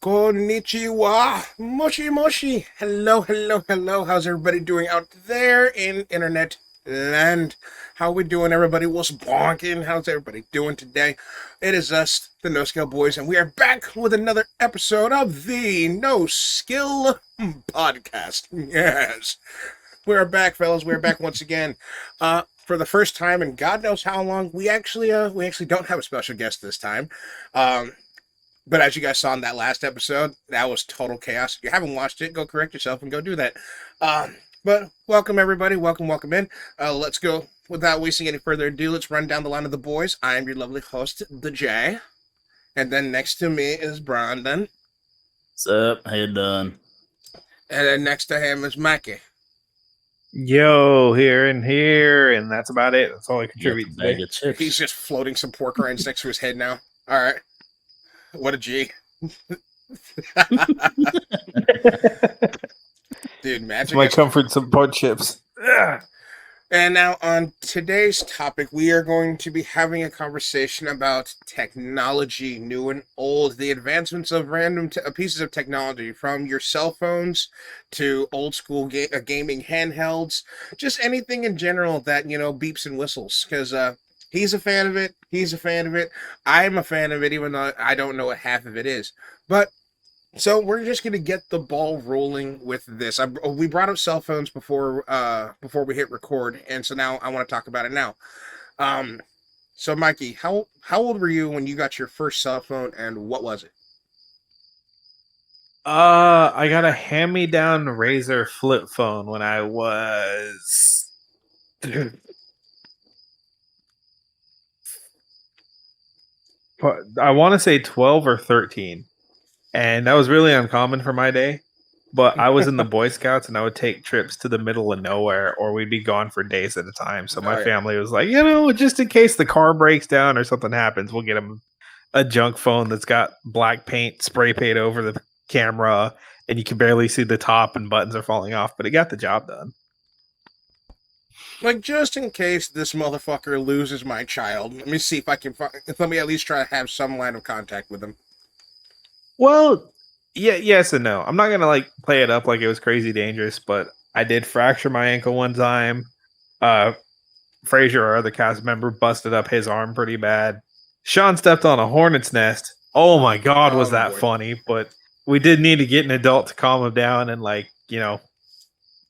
Konnichiwa, moshi moshi. Hello, hello, hello. How's everybody doing out there in internet land? How we doing, everybody? What's bonking? How's everybody doing today? It is us, the NoSkill boys, and we are back with another episode of the NoSkill podcast. Yes, we are back, fellas. We are back once again. For the first time in God knows how long, we actually don't have a special guest this time. But as you guys saw in that last episode, that was total chaos. If you haven't watched it, go correct yourself and go do that. But welcome, everybody. Welcome in. Let's go. Without wasting any further ado, let's run down the line of the boys. I am your lovely host, the J. And then next to me is Brandon. What's up? How you doing? And then next to him is Mackie. Yo, here, and that's about it. That's all I contribute today. He's just floating some pork rinds next to his head now. All right. What a G. Dude, magic. My comfort, some pod chips. And now on today's topic, we are going to be having a conversation about technology, new and old, the advancements of random pieces of technology, from your cell phones to old school gaming handhelds, just anything in general that, beeps and whistles, because he's a fan of it. He's a fan of it. I'm a fan of it, even though I don't know what half of it is. But so we're just gonna get the ball rolling with this. We brought up cell phones before we hit record, and so now I want to talk about it now. So Mikey, how old were you when you got your first cell phone, and what was it? I got a hand-me-down Razor flip phone when I was. I want to say 12 or 13, and that was really uncommon for my day. But I was in the Boy Scouts, and I would take trips to the middle of nowhere, or we'd be gone for days at a time. So my family was like, just in case the car breaks down or something happens, we'll get him a junk phone that's got black paint, spray paint over the camera, and you can barely see the top, and buttons are falling off. But it got the job done. Like, just in case this motherfucker loses my child, let me see if I can let me at least try to have some line of contact with him. Well, yeah, yes and no. I'm not gonna play it up like it was crazy dangerous, but I did fracture my ankle one time. Frazier, our other cast member, busted up his arm pretty bad. Sean stepped on a hornet's nest. Oh my God, was that funny? But we did need to get an adult to calm him down and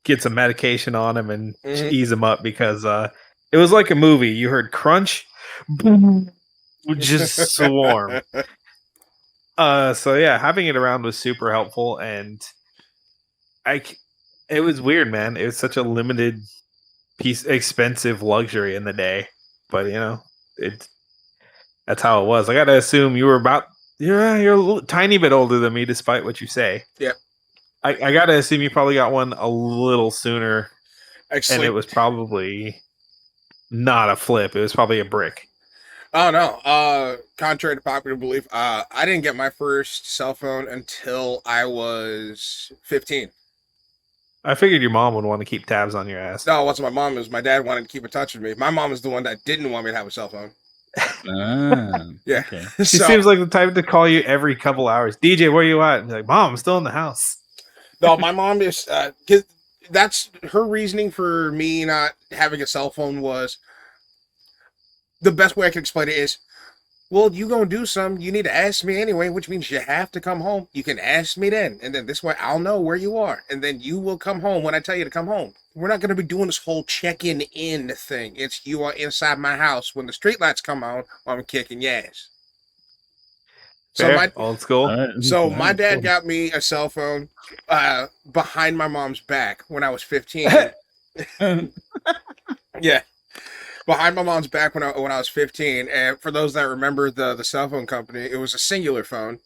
get some medication on him and ease him up, because it was like a movie. You heard crunch, just swarm. So yeah, having it around was super helpful, and it was weird, man. It was such a limited expensive luxury in the day, but that's how it was. I got to assume you're a tiny bit older than me, despite what you say. Yep. I got to assume you probably got one a little sooner, and it was probably not a flip. It was probably a brick. Oh, no. Contrary to popular belief, I didn't get my first cell phone until I was 15. I figured your mom would want to keep tabs on your ass. No, it wasn't my mom. It was my dad wanted to keep in touch with me. My mom is the one that didn't want me to have a cell phone. Yeah. Okay. She seems like the type to call you every couple hours. DJ, where you at? And you're like, Mom, I'm still in the house. No, my mom is, cause that's her reasoning for me not having a cell phone. Was the best way I can explain it is, well, you gonna do something, you need to ask me anyway, which means you have to come home. You can ask me then, and then this way I'll know where you are, and then you will come home when I tell you to come home. We're not gonna be doing this whole checking in thing. It's you are inside my house when the streetlights come on, I'm kicking your ass. So old school. So my dad got me a cell phone behind my mom's back when I was 15. Yeah, behind my mom's back when I was 15. And for those that remember the cell phone company, it was a singular phone,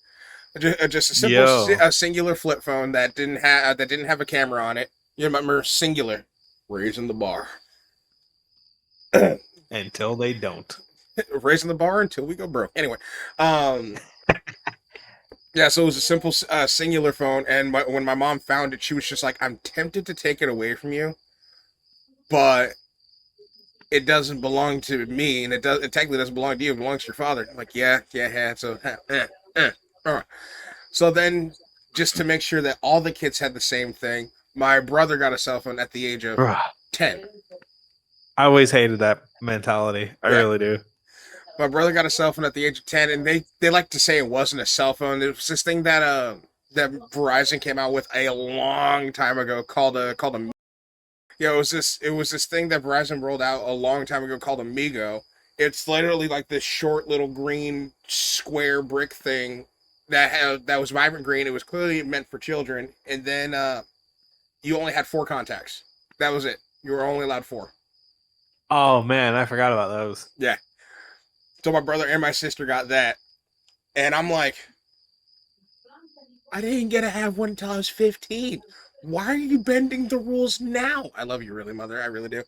just a simple singular flip phone that didn't have a camera on it. You remember singular, raising the bar until they don't. Raising the bar until we go broke. Anyway, yeah, so it was a simple singular phone, and when my mom found it, she was just like, I'm tempted to take it away from you, but it doesn't belong to me, and it technically doesn't belong to you, it belongs to your father. I'm like, yeah, so, So then, just to make sure that all the kids had the same thing, my brother got a cell phone at the age of Ugh. 10. I always hated that mentality. I Yeah. really do. My brother got a cell phone at the age of 10, and they like to say it wasn't a cell phone. It was this thing that Verizon came out with a long time ago called a. Yeah, it was this thing that Verizon rolled out a long time ago called Amigo. It's literally like this short little green square brick thing that was vibrant green. It was clearly meant for children, and then you only had 4 contacts. That was it. You were only allowed 4. Oh man, I forgot about those. Yeah. So my brother and my sister got that, and I'm like, I didn't get to have one until I was 15. Why are you bending the rules now? I love you, really, mother. I really do.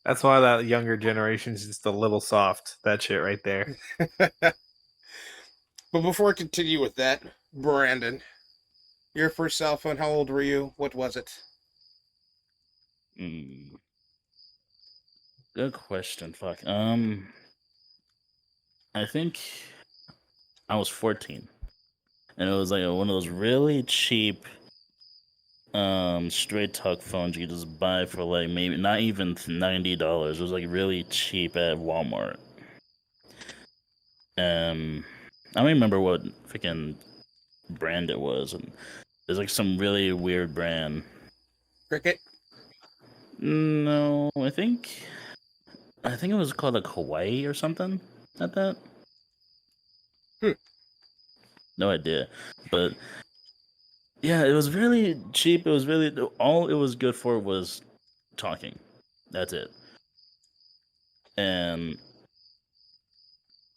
That's why that younger generation is just a little soft. That shit right there. But before I continue with that, Brandon, your first cell phone, how old were you? What was it? Mm, good question. Fuck. I think I was 14, and it was like one of those really cheap, straight talk phones you could just buy for like maybe not even $90. It was like really cheap at Walmart. I don't remember what freaking brand it was, and there's like some really weird brand. Cricket? No, I think it was called like Hawaii or something like that. Hmm. No idea, but yeah, it was really cheap. It was really all it was good for was talking. That's it. And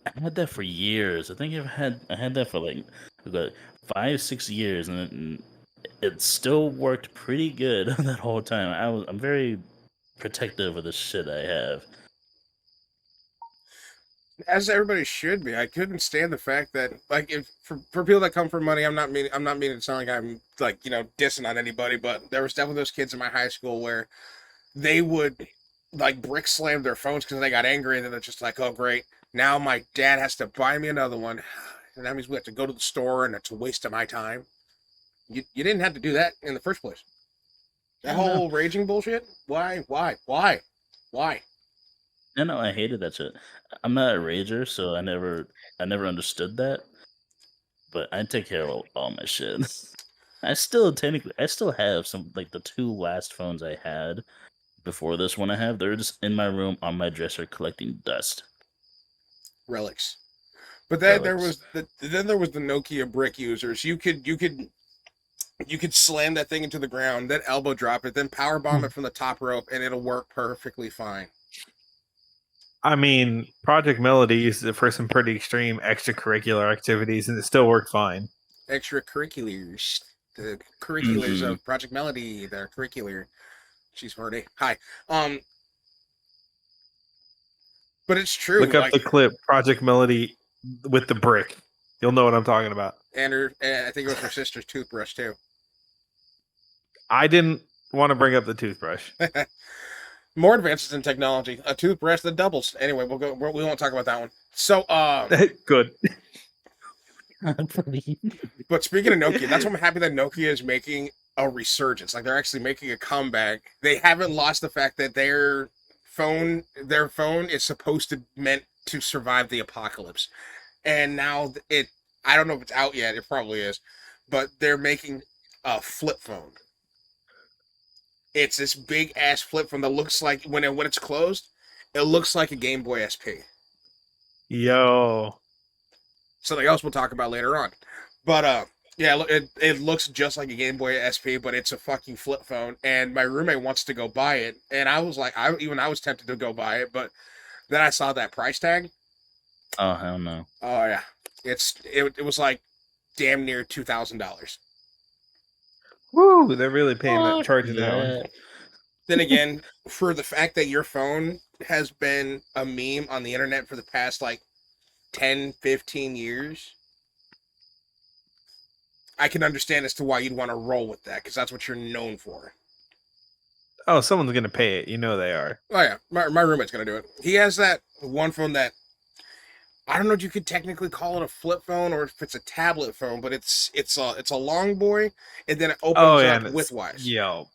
I had that for years. I think I had that for like about 5, 6 years, and it still worked pretty good that whole time. I'm very protective of the shit I have. As everybody should be. I couldn't stand the fact that, like, if for people that come for money, I'm not meaning to sound like I'm like dissing on anybody, but there was definitely those kids in my high school where they would like brick slam their phones because they got angry, and then they're just like, oh great, now my dad has to buy me another one, and that means we have to go to the store, and it's a waste of my time. You didn't have to do that in the first place. That Yeah, no, whole raging bullshit. Why? yeah, no, I hated that shit. I'm not a rager, so I never understood that. But I take care of all my shit. I still have some like the 2 last phones I had before this one I have. They're just in my room on my dresser collecting dust Relics. But relics. then there was the Nokia brick users. You could slam that thing into the ground, then elbow drop it, then power bomb it from the top rope, and it'll work perfectly fine. I mean, Project Melody used it for some pretty extreme extracurricular activities, and it still worked fine. Extracurriculars, the curriculars Mm-mm. of Project Melody, the curricular. She's Marty. Hi. Um, but it's true. Look up Like, the clip Project Melody with the brick. You'll know what I'm talking about. and I think it was her sister's toothbrush too. I didn't want to bring up the toothbrush. More advances in technology. A toothbrush that doubles. Anyway, we won't talk about that one. So, Good. but speaking of Nokia, that's why I'm happy that Nokia is making a resurgence. Like they're actually making a comeback. They haven't lost the fact that their phone is supposed to meant to survive the apocalypse. And now I don't know if it's out yet. It probably is, but they're making a flip phone. It's this big ass flip phone that looks like when it's closed, it looks like a Game Boy SP. Yo. Something else we'll talk about later on. But yeah, it looks just like a Game Boy SP, but it's a fucking flip phone. And my roommate wants to go buy it, and I was like, I was tempted to go buy it, but then I saw that price tag. Oh hell no! Oh yeah, it was like damn near $2,000. Woo, they're really paying that Fuck charging that one. that. Then again, for the fact that your phone has been a meme on the internet for the past like 10, 15 years, I can understand as to why you'd want to roll with that because that's what you're known for. Oh, someone's gonna pay it. You know they are. Oh yeah, my roommate's gonna do it. He has that one phone that I don't know if you could technically call it a flip phone or if it's a tablet phone, but it's a long boy, and then it Oh opens yeah, up and it's widthwise. yo.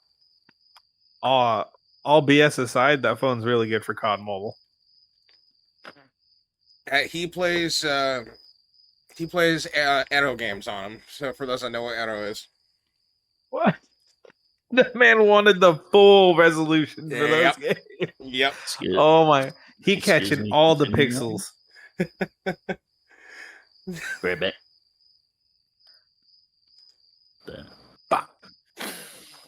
Uh, all BS aside, that phone's really good for COD Mobile. He plays Edo games on him. So for those that know what Edo is, What? The man wanted the full resolution for those yep, games. yep. Excuse, Oh my, he excuse catching me. all the Continue on. pixels. Right back. There. Bah.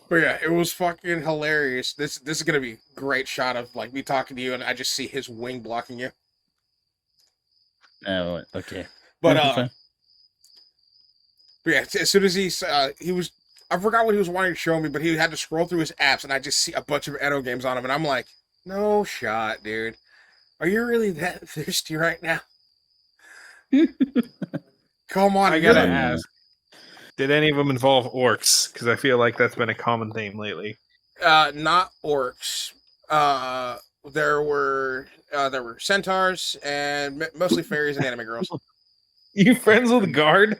But yeah, it was fucking hilarious. This is gonna be a great shot of like me talking to you, and I just see his wing blocking you. Oh, okay. But Yeah, fine. But yeah, as soon as he was, I forgot what he was wanting to show me, but he had to scroll through his apps, and I just see a bunch of Edo games on him, and I'm like, no shot, dude. Are you really that thirsty right now? Come on, I gotta Oh, no. ask, did any of them involve orcs? Because I feel like that's been a common theme lately. Not orcs. Uh, there were centaurs and mostly fairies and anime girls. You friends with Guard?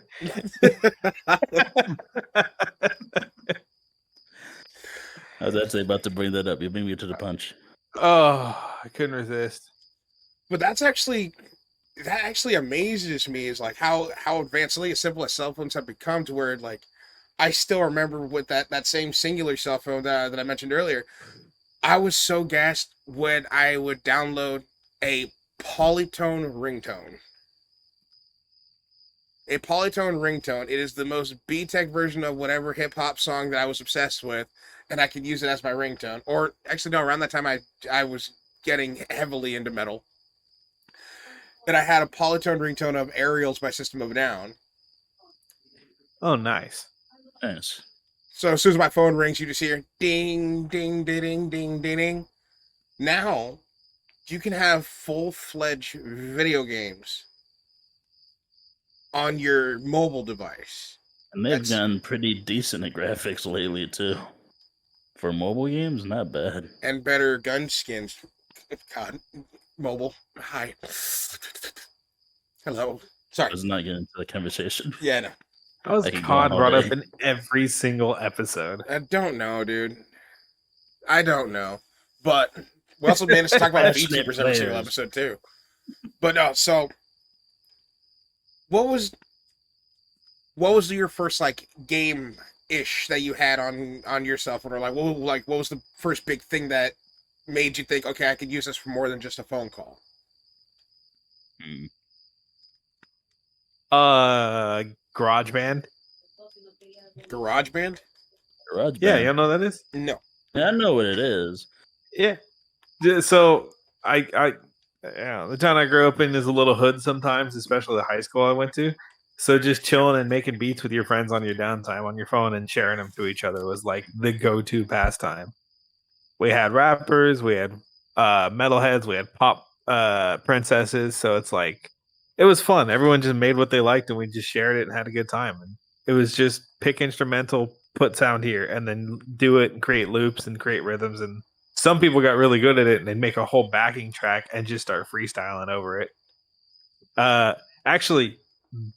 I was actually about to bring that up. You beat me to the punch. Oh, I couldn't resist. But that actually amazes me is like how advancedly as simple as cell phones have become to where like I still remember with that same singular cell phone that I mentioned earlier. I was so gassed when I would download a polytone ringtone. A polytone ringtone. It is the most B-Tech version of whatever hip hop song that I was obsessed with, and I could use it as my ringtone. Or actually, no, around that time I was getting heavily into metal, and I had a polytone ringtone of Aerials by System of a Down. Oh, nice. Nice. So as soon as my phone rings, you just hear ding, ding, ding, ding, ding, ding, ding. Now you can have full-fledged video games on your mobile device. And they've That's gotten pretty decent at graphics lately, too. For mobile games, not bad. and better gun skins. God, mobile. Hi. Hello. Sorry. Let's not get into the conversation. Yeah, no. How was I could go on COD all brought up day. in every single episode? I don't know, dude. I don't know. But we also managed to talk about Passionate VTubers every single players. episode too. But no, so what was your first like game ish that you had on your cell phone, or what was the first big thing that made you think, okay, I could use this for more than just a phone call? Hmm. GarageBand. GarageBand? Garage Yeah, Band. you know what that is? No. Yeah, I know what it is. Yeah. So yeah, the town I grew up in is a little hood sometimes, especially the high school I went to. So just chilling and making beats with your friends on your downtime on your phone and sharing them to each other was like the go-to pastime. We had rappers, we had metalheads, we had pop princesses. So it's like it was fun. Everyone just made what they liked and we just shared it and had a good time. And it was just pick instrumental, put sound here, and then do it and create loops and create rhythms. And some people got really good at it and they'd make a whole backing track and just start freestyling over it. Actually,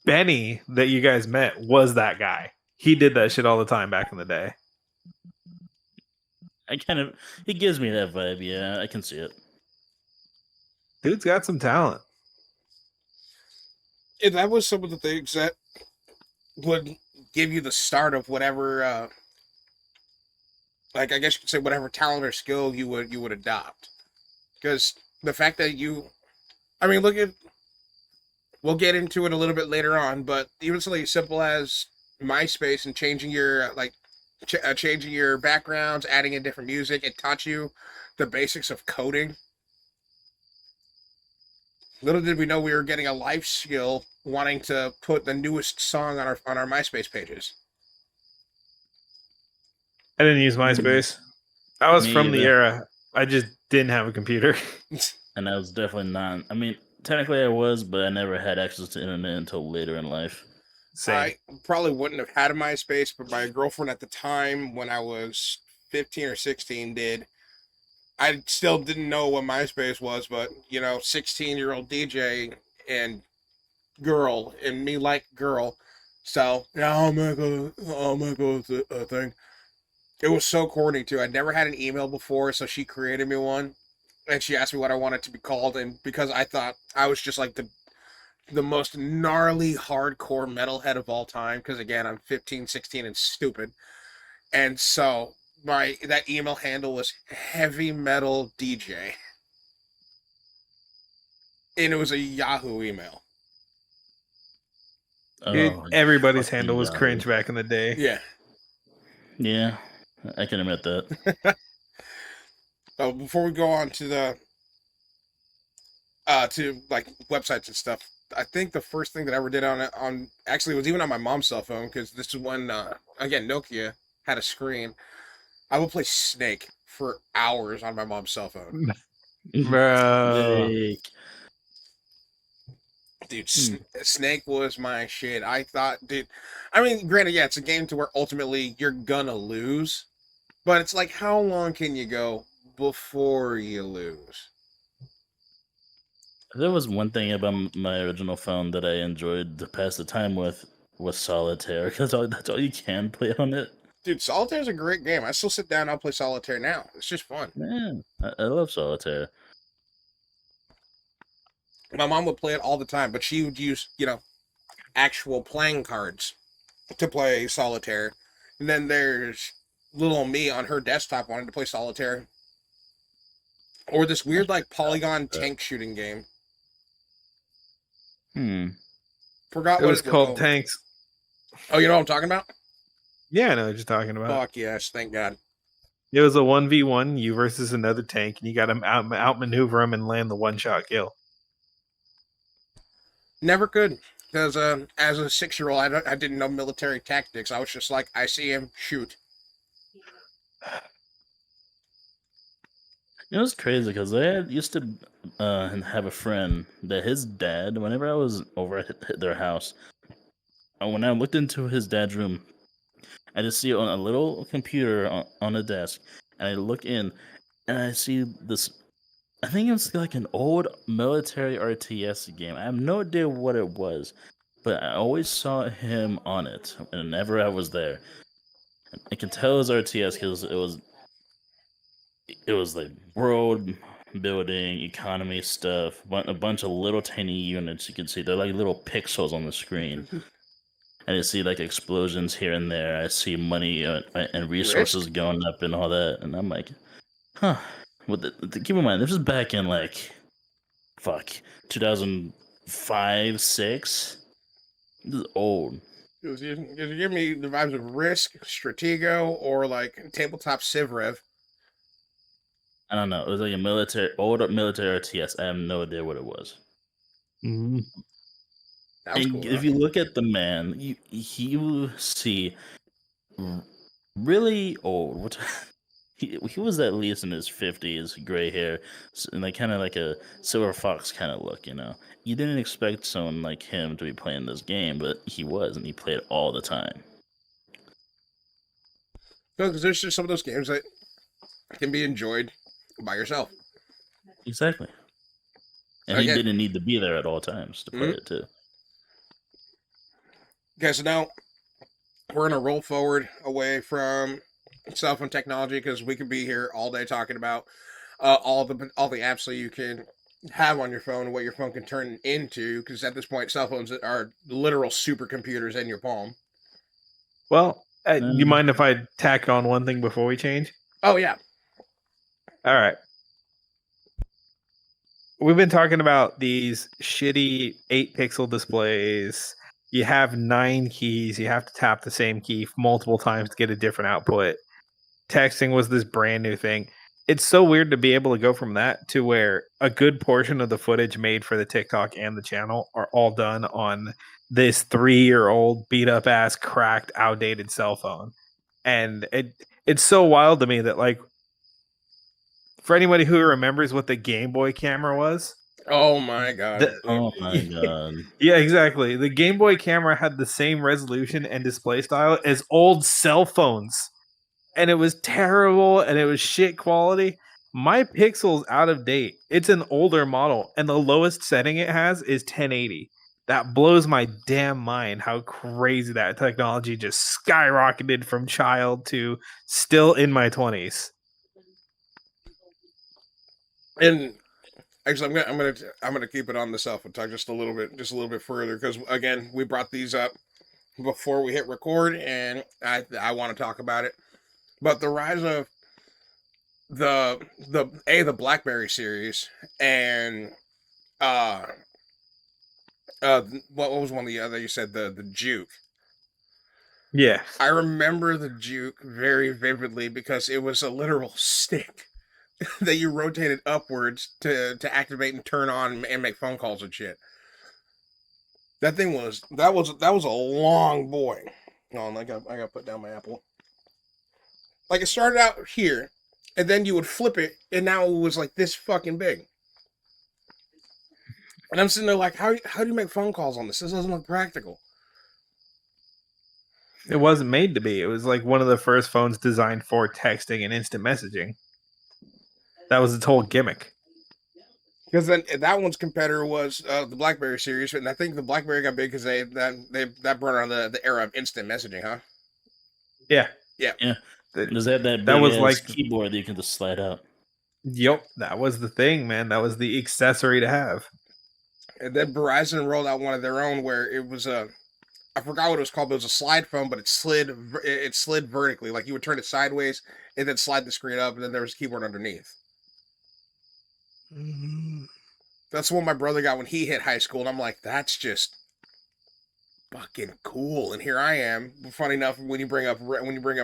Benny that you guys met was that guy. He did that shit all the time back in the day. He gives me that vibe. Yeah, I can see it. Dude's got some talent. And that was some of the things that would give you the start of whatever like I guess you could say whatever talent or skill you would adopt. Because the fact that I mean, look at we'll get into it a little bit later on, but even something as simple as MySpace and changing your changing your backgrounds, adding in different music, it taught you the basics of coding. Little did we know we were getting a life skill wanting to put the newest song on our MySpace pages. I didn't use MySpace. I was Me from the either. era. I just didn't have a computer. And I was definitely not. I mean, technically I was, but I never had access to internet until later in life. Same. I probably wouldn't have had a MySpace, but my girlfriend at the time, when I was 15 or 16, did. I still didn't know what MySpace was, but 16-year-old DJ and girl and me like girl. So yeah, I'll make a thing. It was so corny too. I'd never had an email before, so she created me one, and she asked me what I wanted to be called, and because I thought I was just like the most gnarly hardcore metalhead of all time, because again I'm 15, 16, and stupid, and so my that email handle was heavy metal DJ, and it was a Yahoo email. Oh, Everybody's fucking handle was Yahoo. cringe back in the day. Yeah. Yeah, I can admit that. So before we go on to the to like websites and stuff, I think the first thing that I ever did on actually was even on my mom's cell phone, because this is when again Nokia had a screen. I would play Snake for hours on my mom's cell phone. Bro. Snake. Dude, Snake was my shit. I thought, dude, I mean, granted, yeah, it's a game to where ultimately you're gonna lose, but it's like, how long can you go before you lose? There was one thing about my original phone that I enjoyed to pass the time with was solitaire, because that's all you can play on it. Dude, Solitaire's a great game. I still sit down and I'll play Solitaire now. It's just fun. Man, I love solitaire. My mom would play it all the time, but she would use, actual playing cards to play Solitaire. And then there's little me on her desktop wanting to play Solitaire. Or this weird, like, polygon tank shooting game. Forgot It what was it was called Tanks. Oh, you know what I'm talking about? Yeah, I know what you're talking about. Fuck yes, thank God. It was a 1v1, you versus another tank, and you got to outmaneuver him and land the one-shot kill. Never could. Because as a 6-year-old, I didn't know military tactics. I was just like, I see him, shoot. It was crazy because used to have a friend that his dad, whenever I was over at their house, when I looked into his dad's room, I just see on a little computer on a desk, and I look in, and I see this. I think it was like an old military RTS game. I have no idea what it was, but I always saw him on it whenever I was there. I can tell it was RTS because it was like world building, economy stuff, a bunch of little tiny units. You can see they're like little pixels on the screen. And I see like explosions here and there. I see money and resources going up and all that. And I'm like, huh. Well, keep in mind, this is back in like, 2005, 6. This is old. It was give me the vibes of Risk, Stratego, or like tabletop Civrev. I don't know. It was like old military RTS. I have no idea what it was. Mm-hmm. That was And cool. if you look at the man, you will see really old. What he was at least in his 50s, gray hair, and like kind of like a silver fox kind of look. You didn't expect someone like him to be playing this game, but he was, and he played all the time. Because there's just some of those games that can be enjoyed by yourself. Exactly. And he didn't need to be there at all times to play it too. Okay, so now we're gonna roll forward away from cell phone technology, because we could be here all day talking about all the apps that you can have on your phone and what your phone can turn into. Because at this point, cell phones are literal supercomputers in your palm. Well, do you mind if I tack on one thing before we change? Oh yeah. All right. We've been talking about these shitty 8-pixel displays. You have 9 keys. You have to tap the same key multiple times to get a different output. Texting was this brand new thing. It's so weird to be able to go from that to where a good portion of the footage made for the TikTok and the channel are all done on this 3-year-old beat up ass, cracked, outdated cell phone. And it's so wild to me that, like, for anybody who remembers what the Game Boy camera was. Oh my god. Oh my god. Yeah, exactly. The Game Boy camera had the same resolution and display style as old cell phones. And it was terrible and it was shit quality. My Pixel's out of date. It's an older model, and the lowest setting it has is 1080. That blows my damn mind how crazy that technology just skyrocketed from child to still in my 20s. And actually, I'm gonna keep it on the cell phone talk just a little bit further because again, we brought these up before we hit record, and I want to talk about it. But the rise of the BlackBerry series and uh what was one of the other you said the Juke. Yeah. I remember the Juke very vividly because it was a literal stick that you rotated upwards to activate and turn on and make phone calls and shit. That thing was that was a long boy. Oh, I got to put down my apple. Like it started out here, and then you would flip it, and now it was like this fucking big. And I'm sitting there like, how do you make phone calls on this? This doesn't look practical. It wasn't made to be. It was like one of the first phones designed for texting and instant messaging. That was its whole gimmick. Because then that one's competitor was the BlackBerry series, and I think the BlackBerry got big because that brought on the era of instant messaging, huh? Yeah. Yeah. Yeah. Does that big was ass like keyboard that you can just slide out? Yep, that was the thing, man. That was the accessory to have. And then Verizon rolled out one of their own where it was I forgot what it was called, but it was a slide phone, but it slid vertically, like you would turn it sideways and then slide the screen up, and then there was a keyboard underneath. Mm-hmm. That's what my brother got when he hit high school, and I'm like, that's just fucking cool. And here I am. Funny enough, when you bring up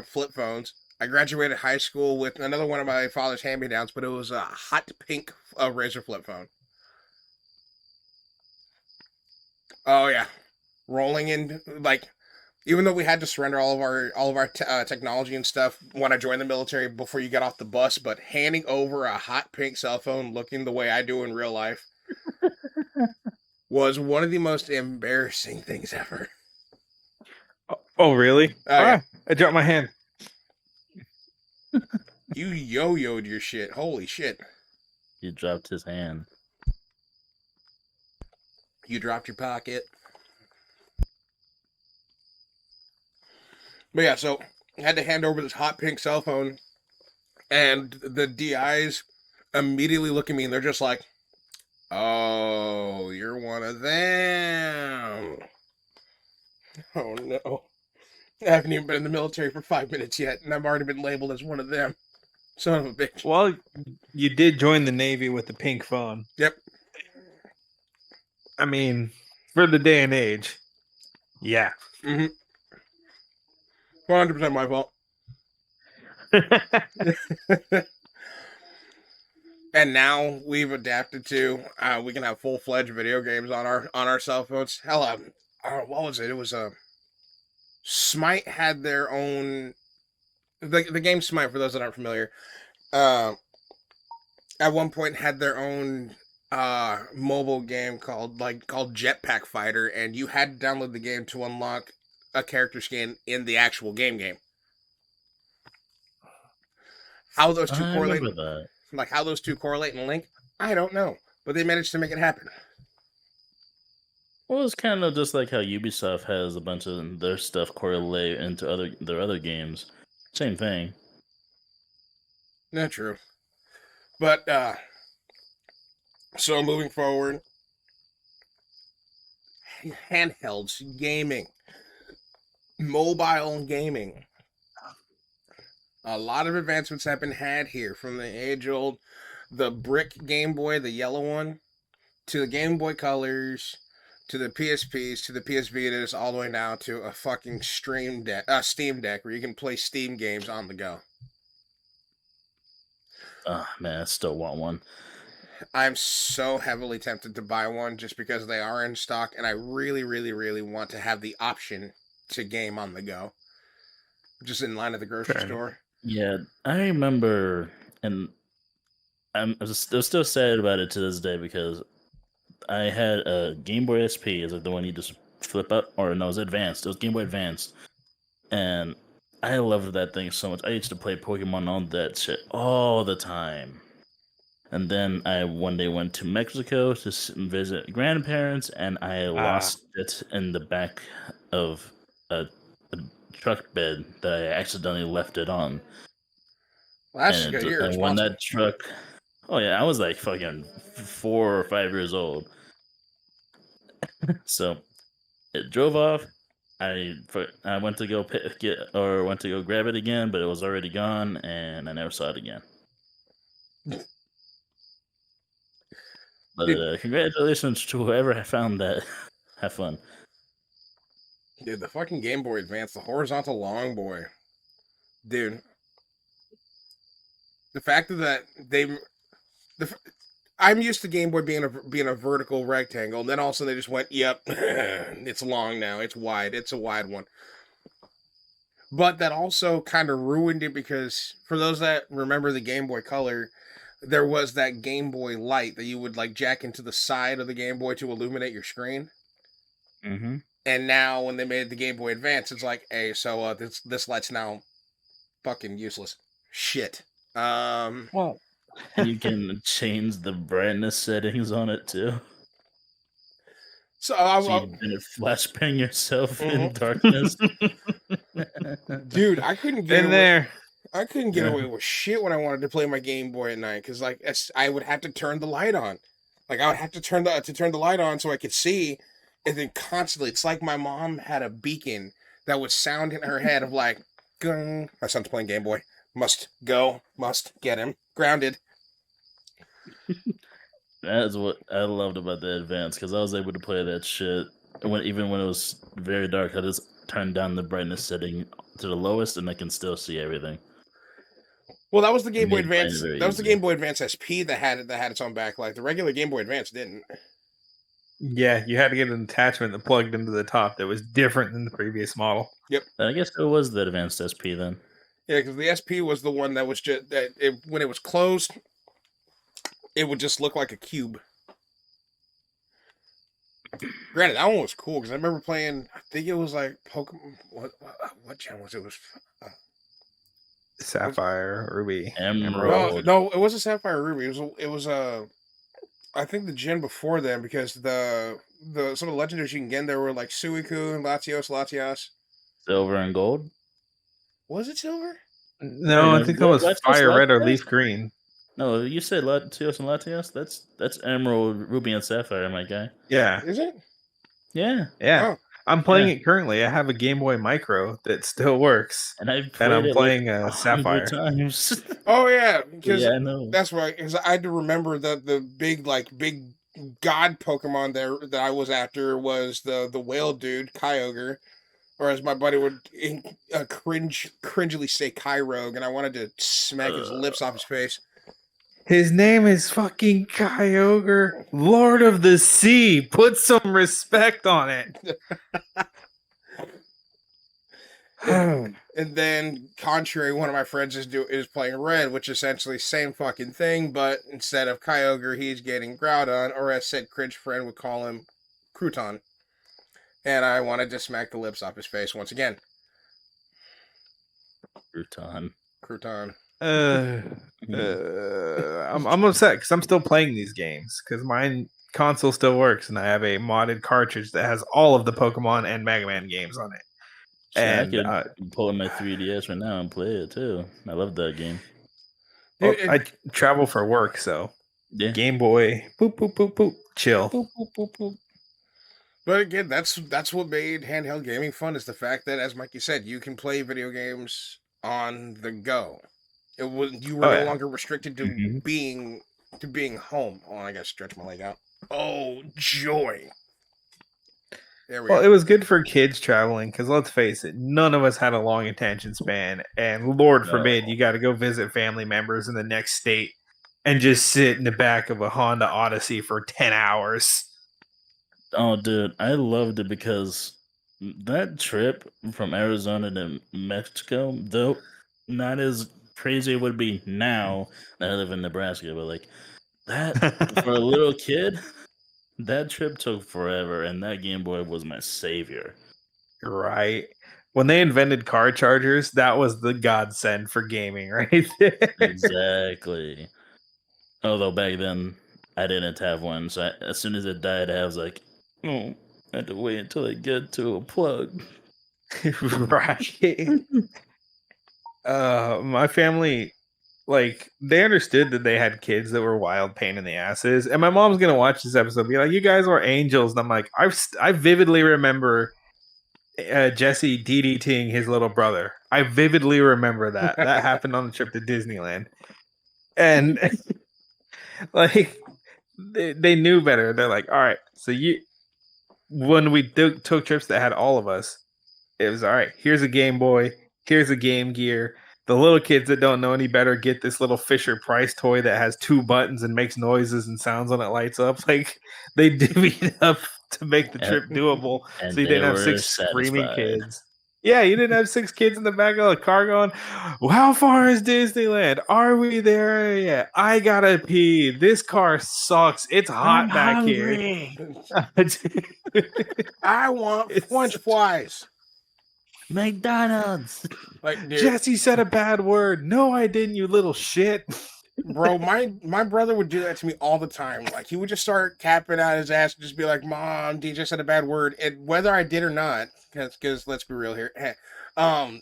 flip phones, I graduated high school with another one of my father's hand-me-downs, but it was a hot pink Razor flip phone. Oh yeah, rolling in like. Even though we had to surrender all of our technology and stuff when I joined the military before you got off the bus, but handing over a hot pink cell phone looking the way I do in real life was one of the most embarrassing things ever. Oh really? Yeah. I dropped my hand. You yo-yoed your shit. Holy shit. He dropped his hand. You dropped your pocket. But yeah, so I had to hand over this hot pink cell phone, and the DIs immediately look at me and they're just like, oh, you're one of them. Oh no. I haven't even been in the military for 5 minutes yet, and I've already been labeled as one of them. Son of a bitch. Well, you did join the Navy with the pink phone. Yep. I mean, for the day and age, yeah. Mm-hmm. 100% my fault. And now we've adapted to we can have full-fledged video games on our cell phones. Hell, what was it? It was Smite had their own the game Smite, for those that aren't familiar. At one point had their own mobile game called Jetpack Fighter, and you had to download the game to unlock a character skin in the actual game. How those two correlate? Like how those two correlate and link, I don't know, but they managed to make it happen. Well, it's kind of just like how Ubisoft has a bunch of their stuff correlate into their other games. Same thing. Not true. But so moving forward, handhelds, gaming, mobile gaming. A lot of advancements have been had here, from the age-old, the brick Game Boy, the yellow one, to the Game Boy Colors, to the PSPs, to the PS Vitas, all the way down to a fucking Steam Deck, where you can play Steam games on the go. Oh man, I still want one. I'm so heavily tempted to buy one just because they are in stock, and I really, really, really want to have the option to game on the go. Just in line at the grocery store. Yeah, I remember, and I'm still sad about it to this day because I had a Game Boy SP, is like the one you just flip up, or no, it was Advanced. It was Game Boy Advanced, and I loved that thing so much. I used to play Pokemon on that shit all the time. And then I one day went to Mexico to visit grandparents, and I lost it in the back of a truck bed that I accidentally left it on. Well, that's good. You're And when responsible. that truck, oh yeah, I was like fucking 4 or 5 years old. So it drove off. I went to go went to go grab it again, but it was already gone, and I never saw it again. But Dude. congratulations to whoever found that. Have fun. Dude, the fucking Game Boy Advance, the horizontal long boy. Dude. The fact that I'm used to Game Boy being a vertical rectangle, and then all of a sudden they just went, "Yep, it's long now. It's wide. It's a wide one." But that also kind of ruined it because for those that remember the Game Boy Color, there was that Game Boy light that you would like jack into the side of the Game Boy to illuminate your screen. Mm-hmm. And now when they made the Game Boy Advance, it's like, hey, so this light's now fucking useless. Shit. Well, And you can change the brightness settings on it too. So So you didn't flashbang yourself in darkness. dude, I couldn't get in away. there. I couldn't get Yeah. away with shit when I wanted to play my Game Boy at night because like I would have to turn the light on. Like I would have to turn the light on so I could see, and then constantly it's like my mom had a beacon that would sound in her head of like, "Gung, my son's playing Game Boy. Must go. Must get him grounded." That's what I loved about the Advance, because I was able to play that shit even when it was very dark. I just turned down the brightness setting to the lowest, and I can still see everything. Well, that was the Game Boy made playing Advance. very That was the easy. Game Boy Advance SP that had its own backlight. The regular Game Boy Advance didn't. Yeah, you had to get an attachment that plugged into the top that was different than the previous model. I guess it was the Advanced SP then. Yeah, because the SP was the one that was just when it was closed, it would just look like a cube. Granted, that one was cool because I remember playing. I think it was like Pokemon. What gen was it? It was Sapphire, Ruby, Emerald. no, it wasn't Sapphire Ruby. It was I think the gen before then because the some of the legendaries you can get there were like Suicune and Latios. Silver and Gold. Was it silver? No, I think that was Latios, Fire Red or Latios? Leaf Green. No, you said Latios and Latios? That's Emerald, Ruby, and Sapphire, my guy. Yeah, Is it? Yeah. yeah. Oh. I'm playing it currently. I have a Game Boy Micro that still works, And I've and played I'm it playing like 100 Sapphire. times. Oh yeah, because Yeah, I know. that's right. Because I had to remember that the big god Pokemon there that I was after was the whale dude Kyogre, or as my buddy would cringily say Kyrogue, and I wanted to smack his lips off his face. His name is fucking Kyogre, Lord of the Sea. Put some respect on it. And then, contrary, one of my friends is playing Red, which is essentially same fucking thing, but instead of Kyogre, he's getting Groudon, or as said cringe friend would call him, Crouton. And I wanted to smack the lips off his face once again. Crouton. I'm upset because I'm still playing these games because my console still works and I have a modded cartridge that has all of the Pokemon and Mega Man games on it. So And I could pull in my 3DS right now and play it too. I love that game. well, I travel for work, so Yeah. Game Boy, boop boop boop boop, chill. Boop, boop, boop, boop. But again, that's what made handheld gaming fun is the fact that, as Mikey said, you can play video games on the go. You were no longer restricted to being home. Oh, I gotta stretch my leg out. Oh, joy! There we go. Well, it was good for kids traveling because let's face it, none of us had a long attention span, and Lord forbid you got to go visit family members in the next state and just sit in the back of a Honda Odyssey for 10 hours. Oh, dude, I loved it because that trip from Arizona to Mexico, though not as crazy it would be now that I live in Nebraska, but like that for a little kid, that trip took forever, and that Game Boy was my savior. Right. When they invented car chargers, that was the godsend for gaming, right there. Exactly. Although back then I didn't have one, so as soon as it died, I was like, oh, I had to wait until I get to a plug. Right. My family, like, they understood that they had kids that were wild pain in the asses, and my mom's gonna watch this episode and be like, "You guys were angels," and I'm like, I vividly remember Jesse DDTing his little brother. I vividly remember that. That happened on the trip to Disneyland. And like they knew better. They're like, all right, so when we took trips that had all of us, it was all right. Here's a Game Boy. Here's a Game Gear. The little kids that don't know any better get this little Fisher Price toy that has 2 buttons and makes noises and sounds when it lights up. Like they divvied up to make the trip doable, And so you they didn't have were 6 screaming satisfied. kids. Yeah, you didn't have 6 kids in the back of the car going, well, "How far is Disneyland? Are we there yet? I gotta pee. This car sucks. It's hot back hungry. here." I want French fries. McDonald's. Like, dude, Jesse said a bad word. No, I didn't, you little shit. bro, my brother would do that to me all the time. Like, he would just start capping out his ass and just be like, "Mom, DJ said a bad word," and whether I did or not, because let's be real here, my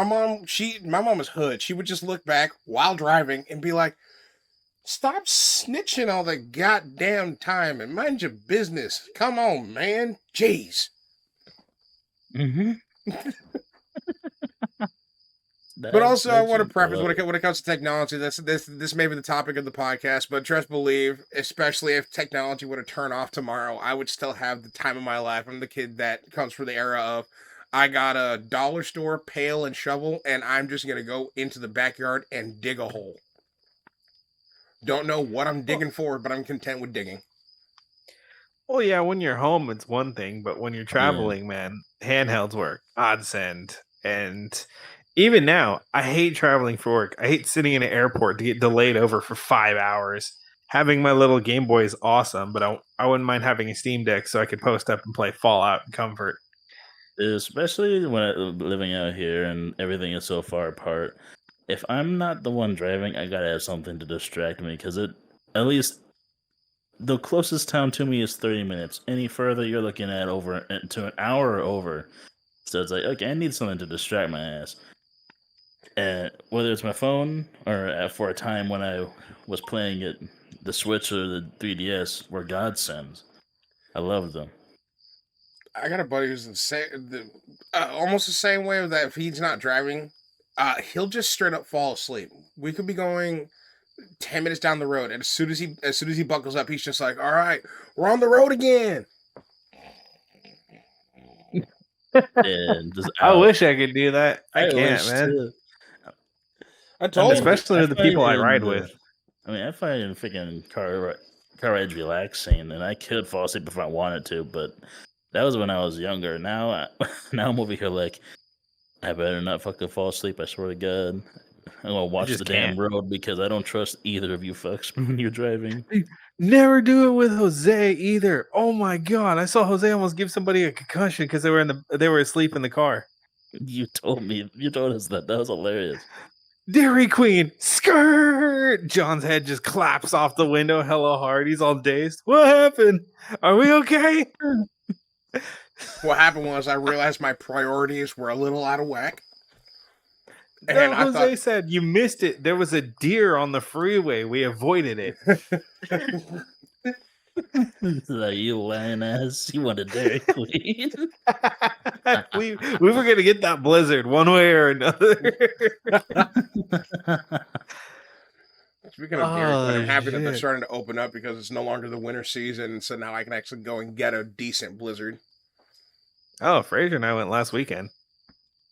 mom was hood. She would just look back while driving and be like, "Stop snitching all the goddamn time and mind your business. Come on, man. Jeez." Mm-hmm. But also, I want to preface when it comes to technology, this may be the topic of the podcast, but trust believe, especially if technology were to turn off tomorrow, I would still have the time of my life. I'm the kid that comes from the era of, I got a dollar store pail and shovel, and I'm just gonna go into the backyard and dig a hole. Don't know what I'm digging for, but I'm content with digging. Well, yeah, when you're home, it's one thing, but when you're traveling, man, handhelds work, godsend. And even now, I hate traveling for work. I hate sitting in an airport to get delayed over for 5 hours. Having my little Game Boy is awesome, but I wouldn't mind having a Steam Deck so I could post up and play Fallout in comfort. Especially when living out here and everything is so far apart. If I'm not the one driving, I gotta have something to distract me because at least the closest town to me is 30 minutes. Any further, you're looking at over to an hour or over. So it's like, okay, I need something to distract my ass. And whether it's my phone or for a time when I was playing it, the Switch or the 3DS were godsends. I love them. I got a buddy who's almost the same way with that. If he's not driving, he'll just straight up fall asleep. We could be going 10 minutes down the road, and as soon as he buckles up, he's just like, "All right, we're on the road again." And just I wish I could do that. I can't, wish man. too. I told him. Especially with the people I ride with. I find freaking car rides relaxing, and I could fall asleep if I wanted to, but that was when I was younger. Now I'm over here like, I better not fucking fall asleep. I swear to God. I'm gonna watch the damn road because I don't trust either of you fucks when you're driving. Never do it with Jose either. Oh my god, I saw Jose almost give somebody a concussion because they were asleep in the car. You told us that. That was hilarious. Dairy Queen, skirt! John's head just claps off the window hella hard. He's all dazed. What happened? Are we okay? What happened was I realized my priorities were a little out of whack. And no, Jose said, you missed it. There was a deer on the freeway. We avoided it. Like, you lying ass. You want a Dairy Queen. we were going to get that blizzard one way or another. Speaking of Dairy Queen, I'm happy that they're starting to open up because it's no longer the winter season. So now I can actually go and get a decent blizzard. Oh, Fraser and I went last weekend.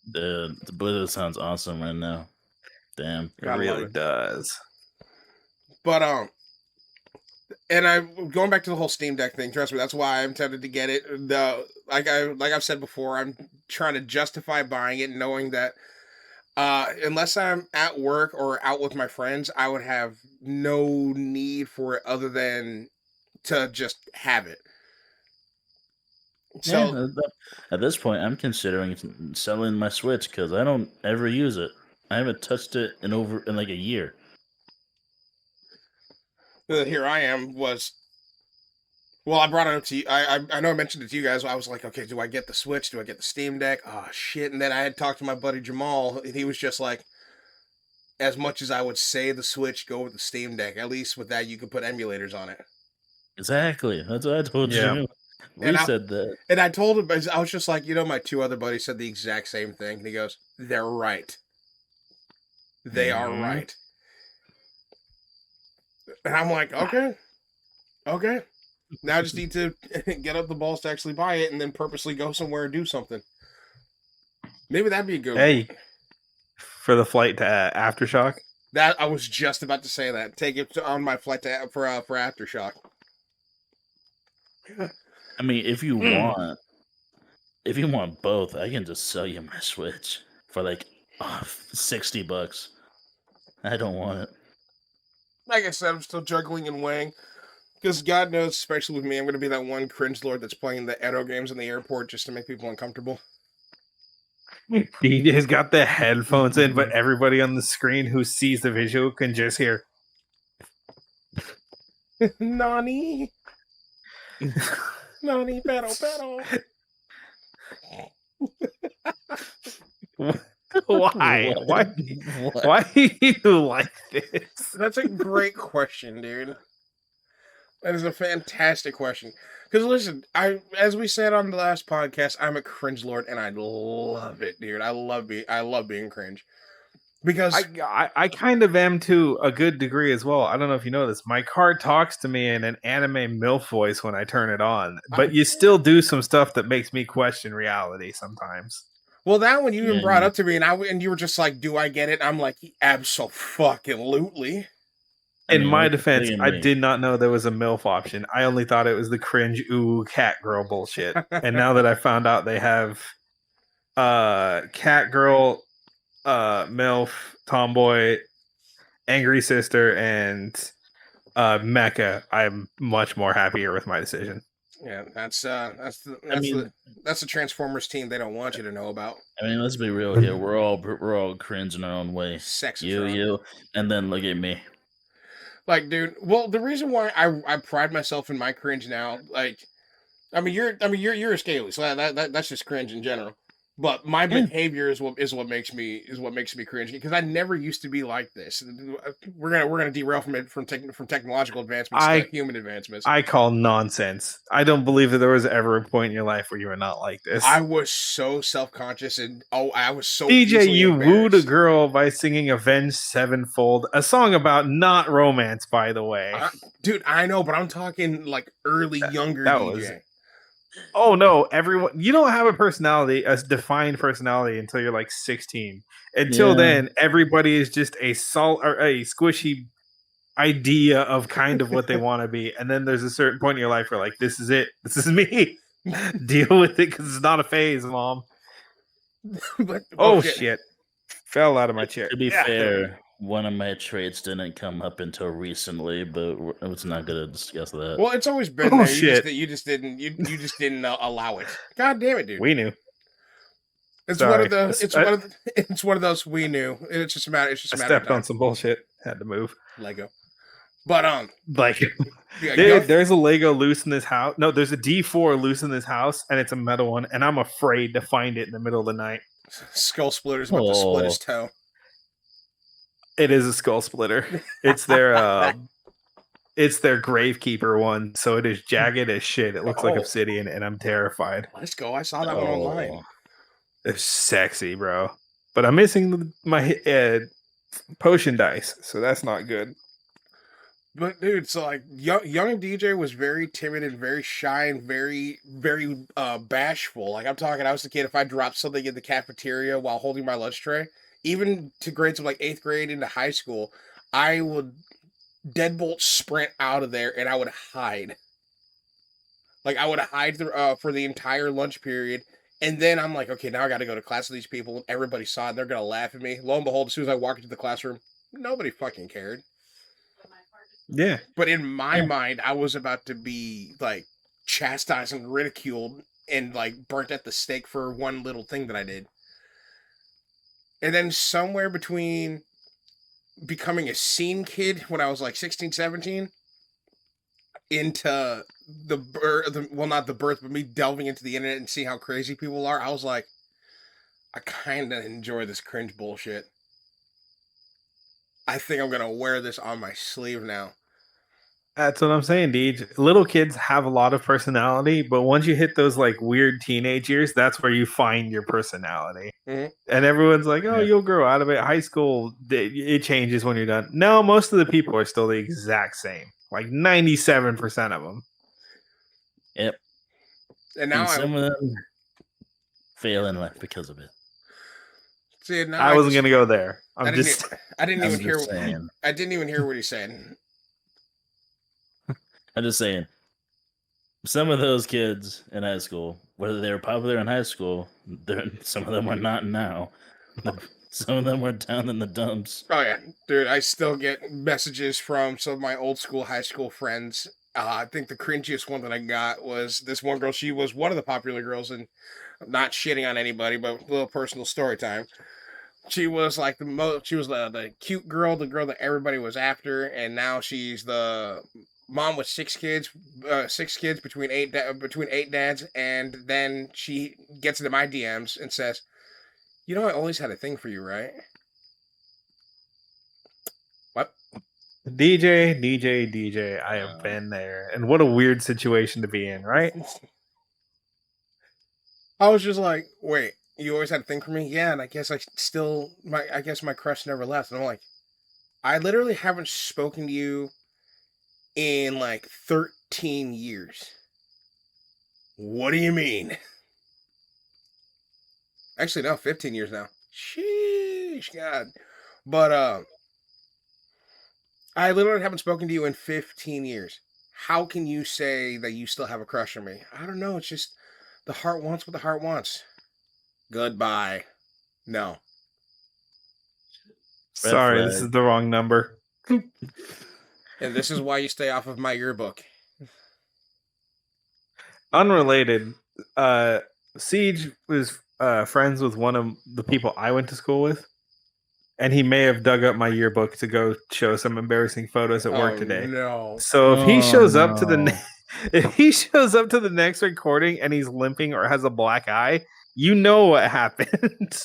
The blizzard sounds awesome right now. Damn, it really does. But and I'm going back to the whole Steam Deck thing. Trust me, that's why I'm tempted to get it. Like I've said before, I'm trying to justify buying it, knowing that unless I'm at work or out with my friends, I would have no need for it other than to just have it. So yeah, at this point, I'm considering selling my Switch because I don't ever use it. I haven't touched it in like a year. here I am well, I brought it up to you. I know I mentioned it to you guys. I was like, okay, do I get the Switch? Do I get the Steam Deck? Oh shit! And then I had talked to my buddy Jamal, and he was just like, as much as I would say the Switch, go with the Steam Deck. At least with that, you could put emulators on it. Exactly. That's what I told Yeah. you. We And said that. I told him, I was just like, my two other buddies said the exact same thing, and he goes, "They're right. They are Mhm. right." And I'm like, okay. Now I just need to get up the balls to actually buy it, and then purposely go somewhere and do something. Maybe that'd be a good. Hey, for the flight to Aftershock. That I was just about to say that. Take it on my flight for Aftershock. I mean, if you want both, I can just sell you my Switch for like $60. I don't want it. Like I said, I'm still juggling and weighing. Because God knows, especially with me, I'm going to be that one cringe lord that's playing the Edo games in the airport just to make people uncomfortable. DJ's got the headphones in, but everybody on the screen who sees the visual can just hear. Nani? Nani, pero. Why? What? Why do you like this? That's a great question, dude. That is a fantastic question. Because listen, as we said on the last podcast, I'm a cringe lord, and I love it, dude. I love being cringe. Because I kind of am to a good degree as well. I don't know if you know this. My car talks to me in an anime MILF voice when I turn it on, but you still do some stuff that makes me question reality sometimes. well, that one you even Yeah. brought up to me, and you were just like, "Do I get it?" I'm like, "Absolutely." I In mean, my look defense, at I me. did not know there was a MILF option. I only thought it was the cringe ooh cat girl bullshit. And now that I found out they have cat girl, MILF, tomboy, angry sister, and mecha, I'm much more happier with my decision. Yeah, that's the I mean, that's the Transformers team they don't want you to know about. let's be real here. We're all cringe in our own way. Sexatron. You, and then look at me. Like, dude. Well, the reason why I pride myself in my cringe now, like, you're a scaly, so that's just cringe in general. But my Yeah. behavior is what makes me cringe, because I never used to be like this. We're gonna derail from technological advancements to human advancements. I call nonsense. I don't believe that there was ever a point in your life where you were not like this. I was so self-conscious, and I was so DJ, easily you wooed a embarrassed. girl by singing Avenged Sevenfold, a song about not romance, by the way. Dude, I know, but I'm talking like early, younger that DJ. was- Oh no, everyone, you don't have a defined personality until you're like 16. Until Yeah. then, everybody is just a squishy idea of kind of what they want to be. And then there's a certain point in your life where like, this is it. This is me. Deal with it because it's not a phase, mom. But Oh shit. Fell out of my chair. To be Yeah. fair, one of my traits didn't come up until recently, but it's not going to discuss that. Well, it's always been Oh, there. shit. You just didn't allow it. God damn it, dude. We knew. It's Sorry. one of the. It's one of those we knew. It's just a matter. It's just a I matter of stepped time. on some bullshit. Had to move. Lego. But Like, yeah, dude, there's a Lego loose in this house. No, there's a D4 loose in this house, and it's a metal one, and I'm afraid to find it in the middle of the night. Skull Splitter's about to split his toe. It is a skull splitter. It's their gravekeeper one, so it is jagged as shit. It looks like obsidian, and I'm terrified. Let's go. I saw that one online. It's sexy, bro. But I'm missing my potion dice, so that's not good. But dude, so like young DJ was very timid and very shy and very bashful. Like I'm talking, I was the kid. If I dropped something in the cafeteria while holding my lunch tray, even to grades of like 8th grade into high school, I would deadbolt sprint out of there and I would hide. Like I would hide for the entire lunch period. And then I'm like, okay, now I got to go to class with these people. Everybody saw it. They're going to laugh at me. Lo and behold, as soon as I walk into the classroom, nobody fucking cared. Yeah. But in my mind, I was about to be like chastised and ridiculed and like burnt at the stake for one little thing that I did. And then somewhere between becoming a scene kid when I was like 16, 17 into the birth, well, not the birth, but me delving into the internet and seeing how crazy people are, I was like, I kind of enjoy this cringe bullshit. I think I'm gonna wear this on my sleeve now. That's what I'm saying, Deej. Little kids have a lot of personality, but once you hit those like weird teenage years, that's where you find your personality. Mhm. And everyone's like, "Oh, Yeah. you'll grow out of it." High school, it changes when you're done. No, most of the people are still the exact same. Like 97% of them. Yep. And now And I some of them fail in life because of it. see. Now I I wasn't just gonna go there. I I'm didn't just I didn't I'm even hear just saying. I didn't even hear what he said. I'm just saying. Some of those kids in high school, whether they were popular in high school, some of them are not now. Some of them were down in the dumps. Oh yeah, dude, I still get messages from some of my old school, high school friends. I think the cringiest one that I got was this one girl. She was one of the popular girls, and I'm not shitting on anybody, but a little personal story time. She was like she was the cute girl, the girl that everybody was after, and now she's the mom with six kids between between eight dads, and then she gets into my DMs and says, "You know, I always had a thing for you, right?" What? DJ. I have been there, and what a weird situation to be in, right? I was just like, wait, you always had a thing for me? Yeah, and I guess I guess my crush never left. And I'm like, I literally haven't spoken to you in like 13 years. What do you mean? Actually, no, 15 years now. Sheesh, God. But I literally haven't spoken to you in 15 years. How can you say that you still have a crush on me? I don't know. It's just the heart wants what the heart wants. Goodbye. No. Red Sorry, this flag. is the wrong number. And this is why you stay off of my yearbook. Unrelated, Siege was friends with one of the people I went to school with, and he may have dug up my yearbook to go show some embarrassing photos at work Oh today. no. So if he Oh shows up to the no. if he shows up to the next recording and he's limping or has a black eye, you know what happened.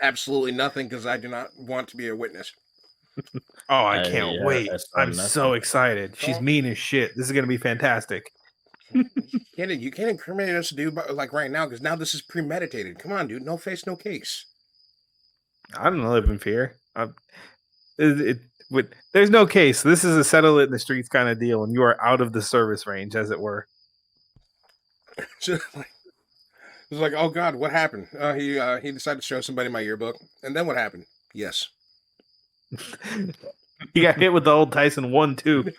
Absolutely nothing because I do not want to be a witness. Oh, I can't wait. I saw I'm so nothing. excited. She's Oh. mean as shit. This is going to be fantastic. You can't incriminate us, dude, but like right now because now this is premeditated. Come on, dude. No face, no case. I don't live in fear. There's no case. This is a settle it in the streets kind of deal, and you are out of the service range, as it were. So, like, it's like, oh God, what happened? He decided to show somebody my yearbook, and then what happened? Yes. He got hit with the old Tyson 1-2.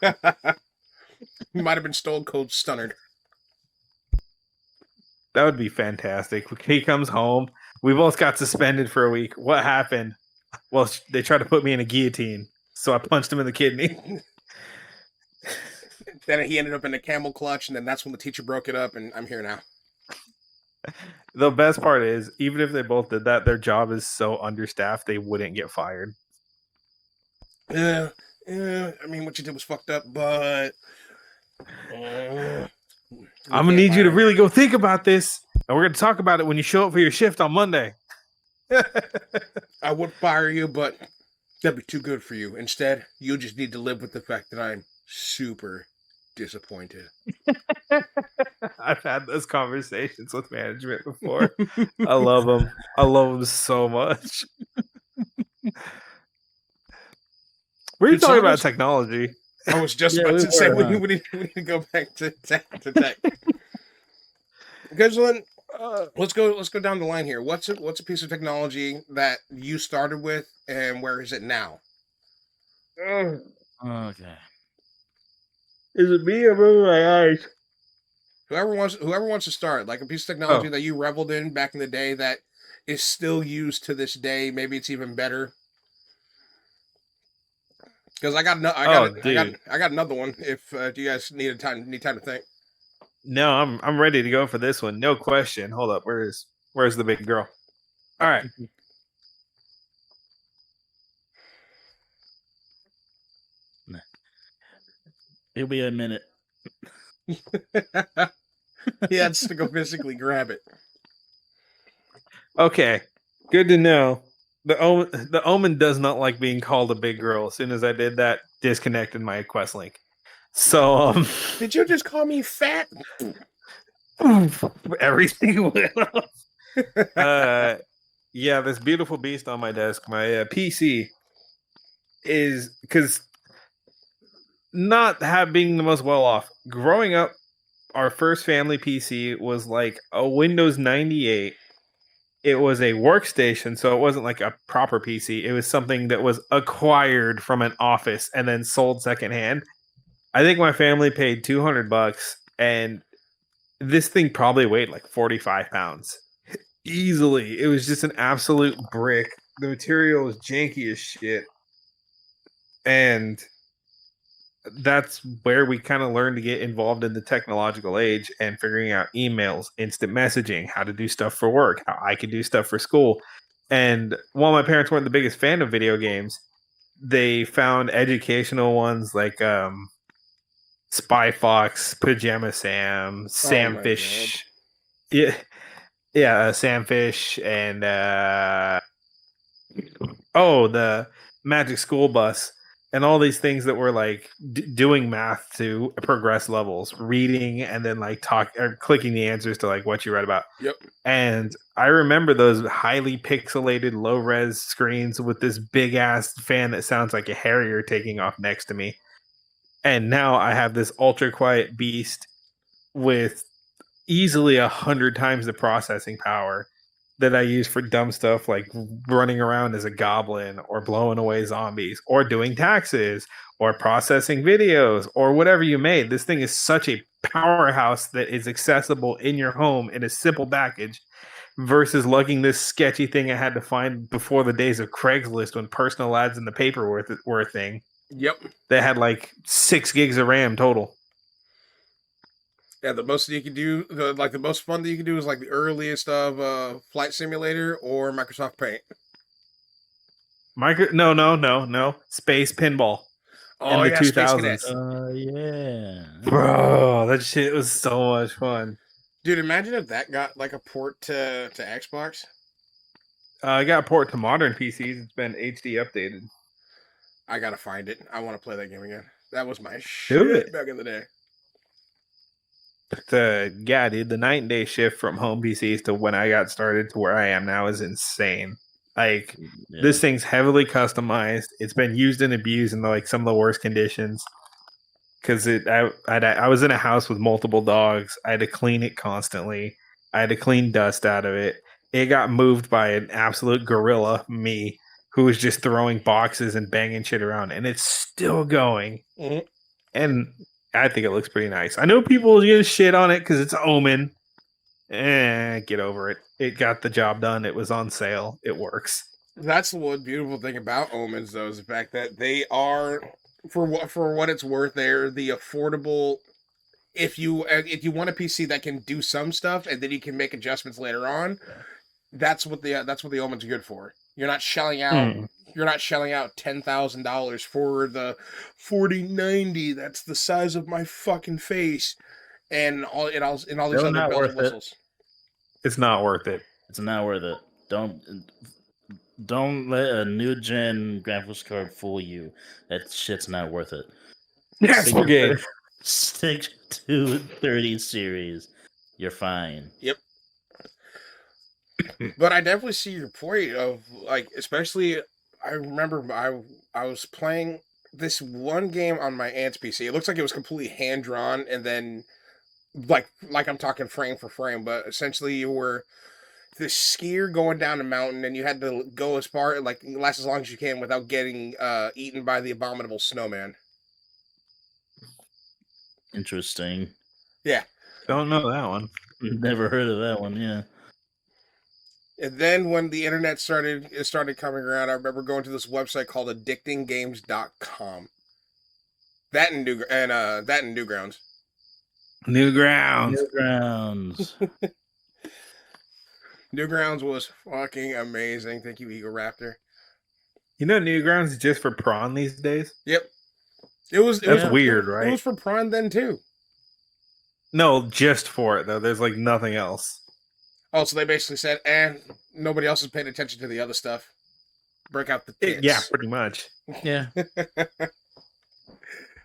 He might have been stone cold stunnered. That would be fantastic. He comes home. We both got suspended for a week. What happened? Well, they tried to put me in a guillotine, so I punched him in the kidney. Then he ended up in a camel clutch, and then that's when the teacher broke it up, and I'm here now. The best part is, even if they both did that, their job is so understaffed they wouldn't get fired. Yeah, I mean, what you did was fucked up, but I'm gonna need you to really go think about this, and we're gonna talk about it when you show up for your shift on Monday. I would fire you, but that'd be too good for you. Instead, you just need to live with the fact that I'm super disappointed. I've had those conversations with management before. I love them. I love them so much. We're Did talking someone about else- technology. I was just Yeah, about we to say were, we need to go back to tech. Because let's go down the line here. What's a piece of technology that you started with, and where is it now? Okay. Is it me or moving my eyes? Whoever wants to start, like a piece of technology that you reveled in back in the day that is still used to this day. Maybe it's even better. Because I got another one. If do you guys need time to think? No, I'm ready to go for this one. No question. Hold up. Where's the big girl? All right. It'll be a minute. He had to go physically grab it. Okay, good to know. The Omen does not like being called a big girl. As soon as I did that, disconnected my quest link. So Did you just call me fat? everything went off. Yeah, this beautiful beast on my desk, my PC, is because not being the most well off. Growing up, our first family PC was like a Windows 98. It was a workstation, so it wasn't like a proper PC. It was something that was acquired from an office and then sold secondhand. I think my family paid $200, and this thing probably weighed like 45 pounds. Easily. It was just an absolute brick. The material was janky as shit. And that's where we kind of learned to get involved in the technological age and figuring out emails, instant messaging, how to do stuff for work, how I could do stuff for school. And while my parents weren't the biggest fan of video games, they found educational ones like Spy Fox, Pajama Sam, Oh Sam my Fish. Yeah, yeah, Sam Fish and the Magic School Bus and all these things that were like doing math to progress levels, reading and then like talk or clicking the answers to like what you read about. Yep. And I remember those highly pixelated low res screens with this big ass fan that sounds like a Harrier taking off next to me. And now I have this ultra quiet beast with easily 100 times the processing power that I use for dumb stuff like running around as a goblin or blowing away zombies or doing taxes or processing videos or whatever you made. This thing is such a powerhouse that is accessible in your home in a simple package versus lugging this sketchy thing I had to find before the days of Craigslist when personal ads in the paper were a thing. Yep. That had like 6 gigs of RAM total. Yeah, the most you can do, the most fun that you can do is like the earliest of Flight Simulator or Microsoft Paint. No. Space Pinball. Oh In the yeah, Space 2000s. Cadet. Yeah. Bro, that shit was so much fun. Dude, imagine if that got like a port to Xbox. I got a port to modern PCs. It's been HD updated. I gotta find it. I want to play that game again. That was my Do shit it. back in the day. Yeah, dude, the night and day shift from home PCs to when I got started to where I am now is insane. Like Yeah. this thing's heavily customized. It's been used and abused in like some of the worst conditions. Because I was in a house with multiple dogs. I had to clean it constantly. I had to clean dust out of it. It got moved by an absolute gorilla, me, who was just throwing boxes and banging shit around, and it's still going. Mhm. And I think it looks pretty nice. I know people get shit on it because it's Omen. Get over it. It got the job done. It was on sale. It works. That's the one beautiful thing about Omens, though, is the fact that they are, for what it's worth, they're the affordable. If you want a PC that can do some stuff and then you can make adjustments later on, that's what the Omen's good for. You're not shelling out. You're not shelling out $10,000 for the 4090. That's the size of my fucking face, and all these Still other not bells worth and it. whistles. It's not worth it. It's not worth it. Don't let a new gen graphics card fool you. That shit's not worth it. Yes, okay. Stick to 30 series. You're fine. Yep. But I definitely see your point of like, especially I remember I was playing this one game on my aunt's PC. It looks like it was completely hand drawn, and then like I'm talking frame for frame, but essentially you were this skier going down a mountain, and you had to go as far like last as long as you can without getting eaten by the abominable snowman. Interesting. Yeah. Don't know that one. Never heard of that one. Yeah. And then when the internet started coming around, I remember going to this website called addictinggames.com. That and Newgrounds. Newgrounds. Newgrounds was fucking amazing. Thank you, Eagle Raptor. You know, Newgrounds is just for prawn these days. Yep. It was weird, right? It was for Prawn then too. No, just for it though. There's like nothing else. Oh, so they basically said, nobody else is paying attention to the other stuff. Break out the tits. Yeah, pretty much. Yeah.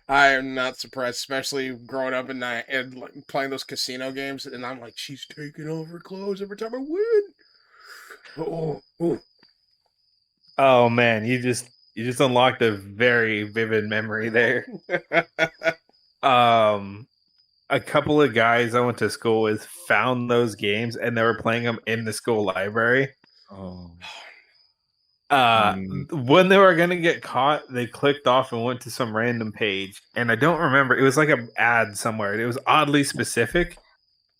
I am not surprised, especially growing up and like, playing those casino games, and I'm like, she's taking off her clothes every time I win. Oh. Oh man, you just unlocked a very vivid memory there. A couple of guys I went to school with found those games and they were playing them in the school library. Oh. When they were gonna get caught, they clicked off and went to some random page, and I don't remember. It was like an ad somewhere. It was oddly specific.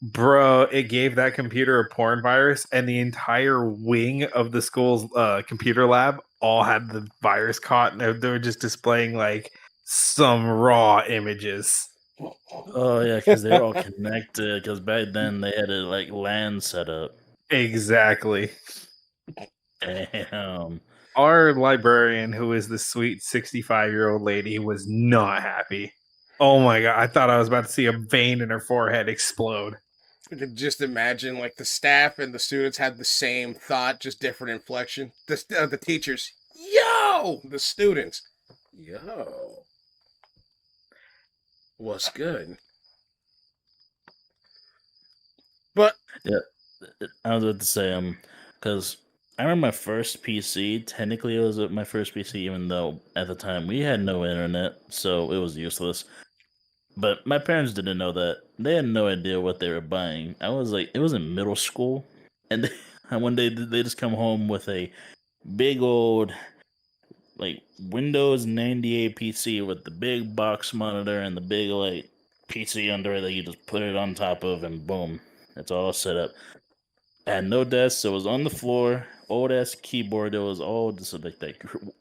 Bro, it gave that computer a porn virus, and the entire wing of the school's computer lab all had the virus caught, and they were just displaying like some raw images. Oh yeah, because they're all connected. Because back then they had a like LAN set up. Exactly. Damn. Our librarian, who is the sweet 65-year-old lady, was not happy. Oh my god, I thought I was about to see a vein in her forehead explode. I could just imagine like the staff and the students had the same thought, just different inflection. The teachers, yo! The students, yo! What's good? But Yeah, I was about to say because I remember my first PC. Technically, it was my first PC, even though at the time we had no internet, so it was useless. But my parents didn't know that. They had no idea what they were buying. I was like, it was in middle school, and one day they just come home with a big old like Windows 98 PC with the big box monitor and the big like PC under it that you just put it on top of, and boom, it's all set up. I had no desk, so it was on the floor. Old ass keyboard. It was all just like that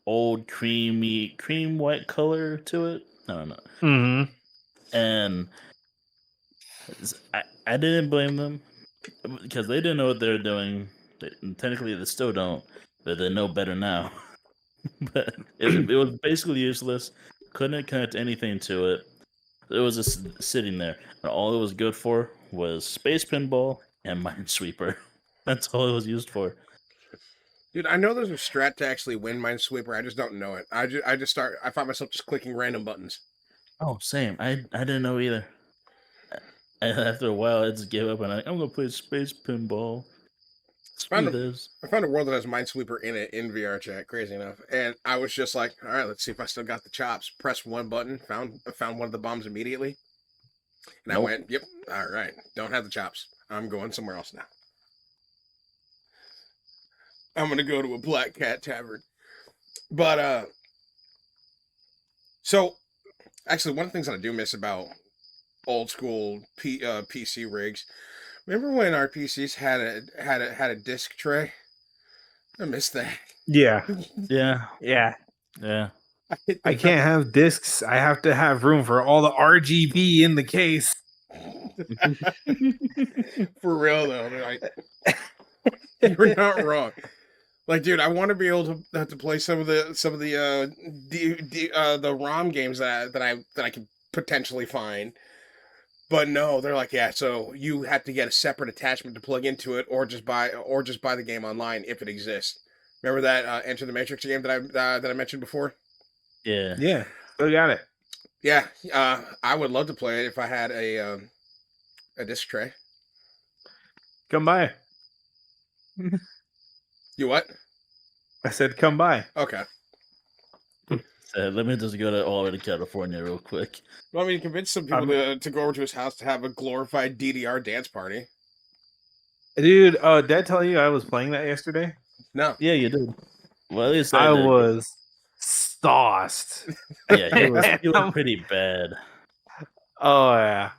old cream white color to it. I don't know. Mm-hmm. And I didn't blame them because they didn't know what they were doing. Technically, they still don't, but they know better now. But it was basically useless. Couldn't connect anything to it. It was just sitting there, and all it was good for was Space Pinball and Minesweeper. That's all it was used for. dude, I know there's a strat to actually win Minesweeper. I just don't know it. I find myself just clicking random buttons. Oh, same. I didn't know either. After a while, I just gave up, and I'm gonna play Space Pinball. Screw this. I found a world that has Minesweeper in it in VR chat, crazy enough. And I was just like, all right, let's see if I still got the chops. Press one button, found one of the bombs immediately. And I went, yep, all right, don't have the chops. I'm going somewhere else now. I'm gonna go to a Black Cat Tavern. But so actually one of the things that I do miss about old school PC rigs. Remember when our PCs had a disc tray? I miss that. Yeah. Yeah. Yeah. Yeah. I can't have discs. I have to have room for all the RGB in the case. For real though, you're not wrong. Like, dude, I want to be able to play some of the the ROM games that I could potentially find. But no, they're like, yeah, so you have to get a separate attachment to plug into it, or just buy the game online if it exists. Remember that Enter the Matrix game that I mentioned before? Yeah. Yeah. Still got it. Yeah, I would love to play it if I had a disc tray. Come by. You what? I said come by. Okay. Let me just go all the way to California real quick. You want me to convince some people to go over to his house to have a glorified DDR dance party? Dude, did I tell you I was playing that yesterday? No. Yeah, you did. Well, at least I did. was sauced. Yeah, he was pretty bad. Oh yeah.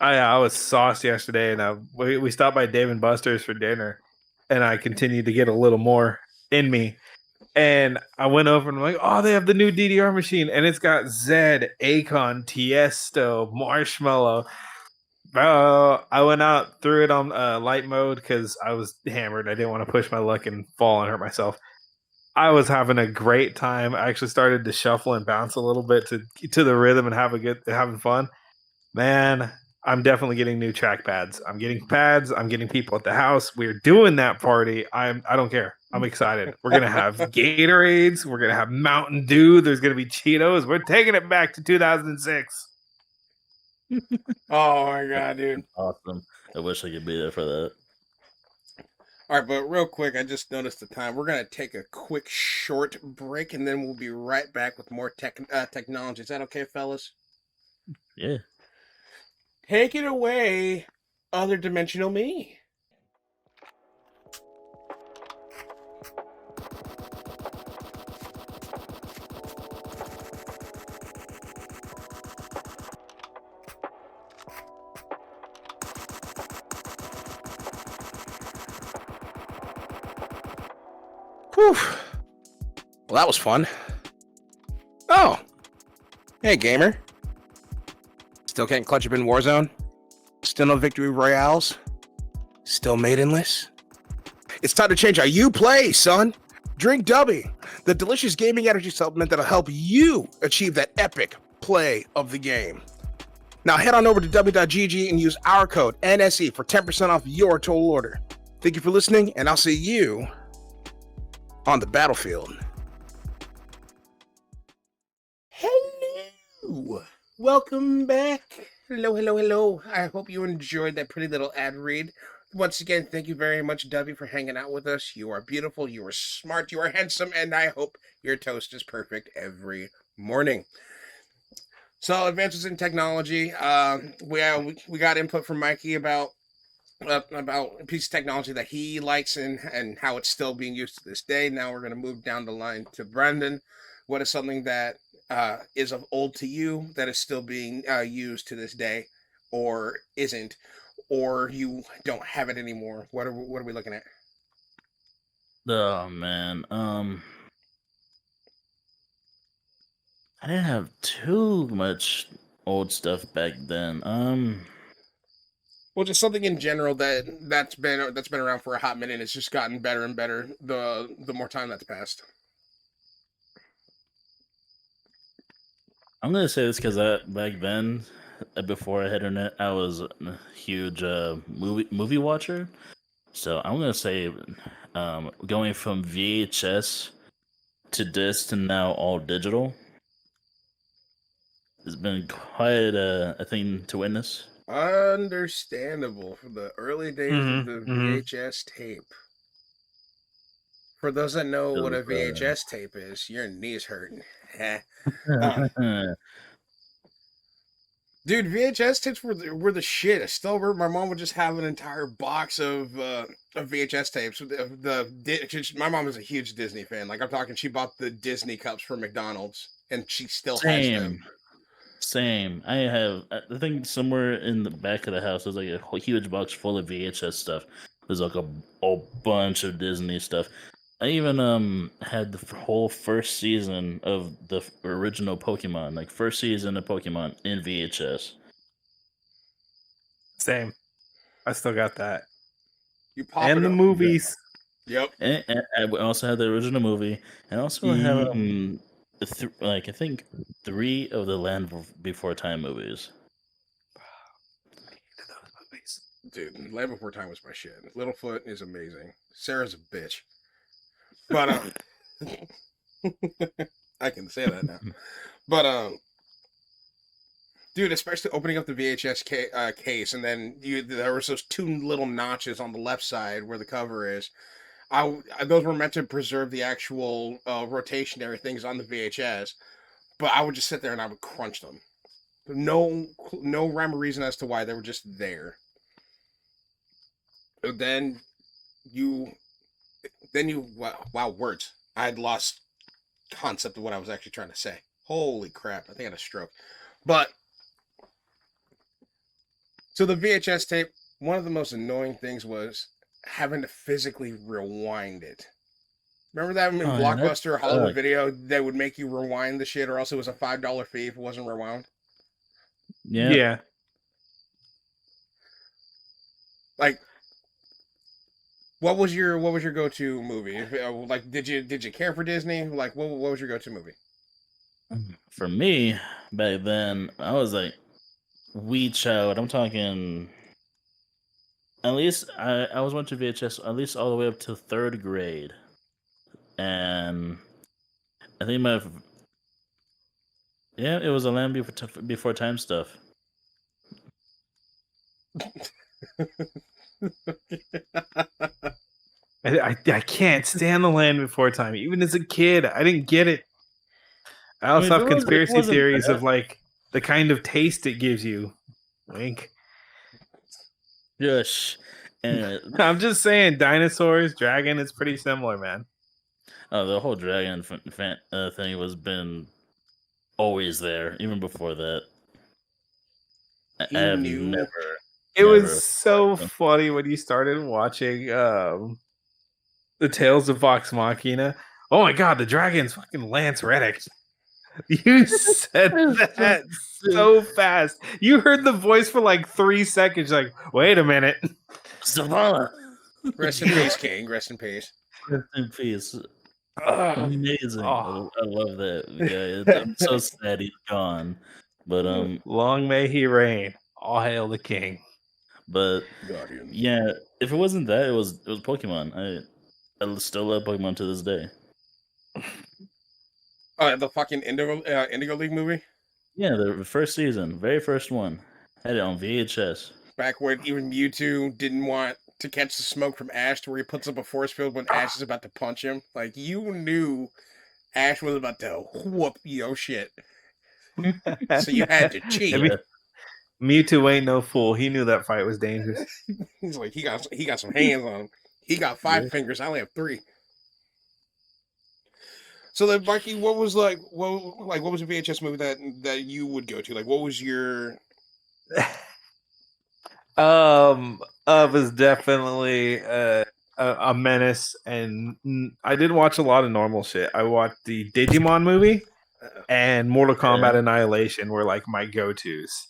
I was sauced yesterday, and we stopped by Dave & Buster's for dinner, and I continued to get a little more in me. And I went over and I'm like, oh, they have the new DDR machine, and it's got Zed, Akon, Tiesto, Marshmallow. Bro, I went out, threw it on light mode because I was hammered. I didn't want to push my luck and fall and hurt myself. I was having a great time. I actually started to shuffle and bounce a little bit to the rhythm and having fun. Man, I'm definitely getting new trackpads. I'm getting pads. I'm getting people at the house. We're doing that party. I don't care. I'm excited. We're gonna have Gatorades. We're gonna have Mountain Dew. There's gonna be Cheetos. We're taking it back to 2006. Oh my god, dude. Awesome. I wish I could be there for that. All right, but real quick, I just noticed the time. We're gonna take a quick short break, and then we'll be right back with more technology. Is that okay, fellas? Yeah. Take it away, other dimensional me. Whew. Well, that was fun. Oh, hey, gamer. Still can't clutch up in Warzone? Still no victory royales? Still maidenless? It's time to change how you play, son. Drink Dubby, the delicious gaming energy supplement that'll help you achieve that epic play of the game. Now head on over to w.gg and use our code NSE for 10% off your total order. Thank you for listening, and I'll see you on the battlefield. Hello. Welcome back. Hello, hello, hello. I hope you enjoyed that pretty little ad read. Once again, thank you very much, Dubby, for hanging out with us. You are beautiful, you are smart, you are handsome, and I hope your toast is perfect every morning. So, advances in technology. We got input from Mikey about a piece of technology that he likes and how it's still being used to this day. Now we're going to move down the line to Brendan. What is something that is of old to you that is still being used to this day, or isn't, or you don't have it anymore? What are we looking at? Oh man. I didn't have too much old stuff back then. Well, just something in general that's been around for a hot minute. It's just gotten better and better the more time that's passed. I'm gonna say this because back then, before I had internet, I was a huge movie watcher. So I'm gonna say, going from VHS to disc to now all digital has been quite a thing to witness. Understandable for the early days of the VHS tape. For those that know It what a was, VHS tape is, your knees hurting. uh, Dude, VHS tapes were the shit. I still remember my mom would just have an entire box of VHS tapes. My mom is a huge Disney fan. Like I'm talking, she bought the Disney cups for McDonald's, and she still has them. Same. I think somewhere in the back of the house there's like a huge box full of VHS stuff. There's like a bunch of Disney stuff. I even had the whole first season of the original Pokemon, like first season of Pokemon in VHS. Same. I still got that. You pop And it the up. movies. Yep. And I also had the original movie, and also have I think 3 of the Land Before Time movies. Dude, Land Before Time was my shit. Littlefoot is amazing. Sarah's a bitch. But I can say that now. But dude, especially opening up the VHS case, and then there was those 2 little notches on the left side where the cover is. Those were meant to preserve the actual rotationary things on the VHS, but I would just sit there and I would crunch them. No rhyme or reason as to why they were just there. Then you wow, words. I had lost concept of what I was actually trying to say. Holy crap! I think I had a stroke. But so the VHS tape, one of the most annoying things was having to physically rewind it. Remember that in Blockbuster or Hollywood Video, they would make you rewind the shit, or else it was a $5 fee if it wasn't rewound. Yeah. Like, what was your go-to movie? Like, did you care for Disney? Like, what was your go-to movie? For me, back then, I was like wee child. I'm talking. At least I was watching VHS at least all the way up to 3rd grade, and I think it was a Land Before Time stuff. I can't stand The Land Before Time. Even as a kid, I didn't get it. I also have If it conspiracy wasn't theories that, of like the kind of taste it gives you. Wink. Yush. And I'm just saying, dinosaurs, dragon, it's pretty similar, man. the whole dragon thing was been always there, even before that. I He have knew. It never was so funny when you started watching the Tales of Vox Machina. Oh my god, the dragon's fucking Lance Reddick. You said that so fast. You heard the voice for like 3 seconds. Like, wait a minute. Zavala. Rest in peace, King. Rest in peace. Rest in peace. Ugh. Amazing. Oh. I love that guy. I'm so sad he's gone. But Long may he reign. All hail the king. But Guardian. yeah, if it wasn't that, it was Pokemon. I still love Pokemon to this day. The fucking Indigo League movie. Yeah, the first season, very first one, had it on VHS. Back when even Mewtwo didn't want to catch the smoke from Ash, to where he puts up a force field when Ash is about to punch him. Like, you knew Ash was about to whoop your shit, so you had to cheat. I mean, Mewtwo ain't no fool. He knew that fight was dangerous. He's like, he got some hands on him. He got 5 fingers. I only have 3. So then, Mikey, what was a VHS movie that you would go to? Like, what was your? Was definitely a menace, and I did watch a lot of normal shit. I watched the Digimon movie and Mortal Kombat Annihilation were like my go-tos.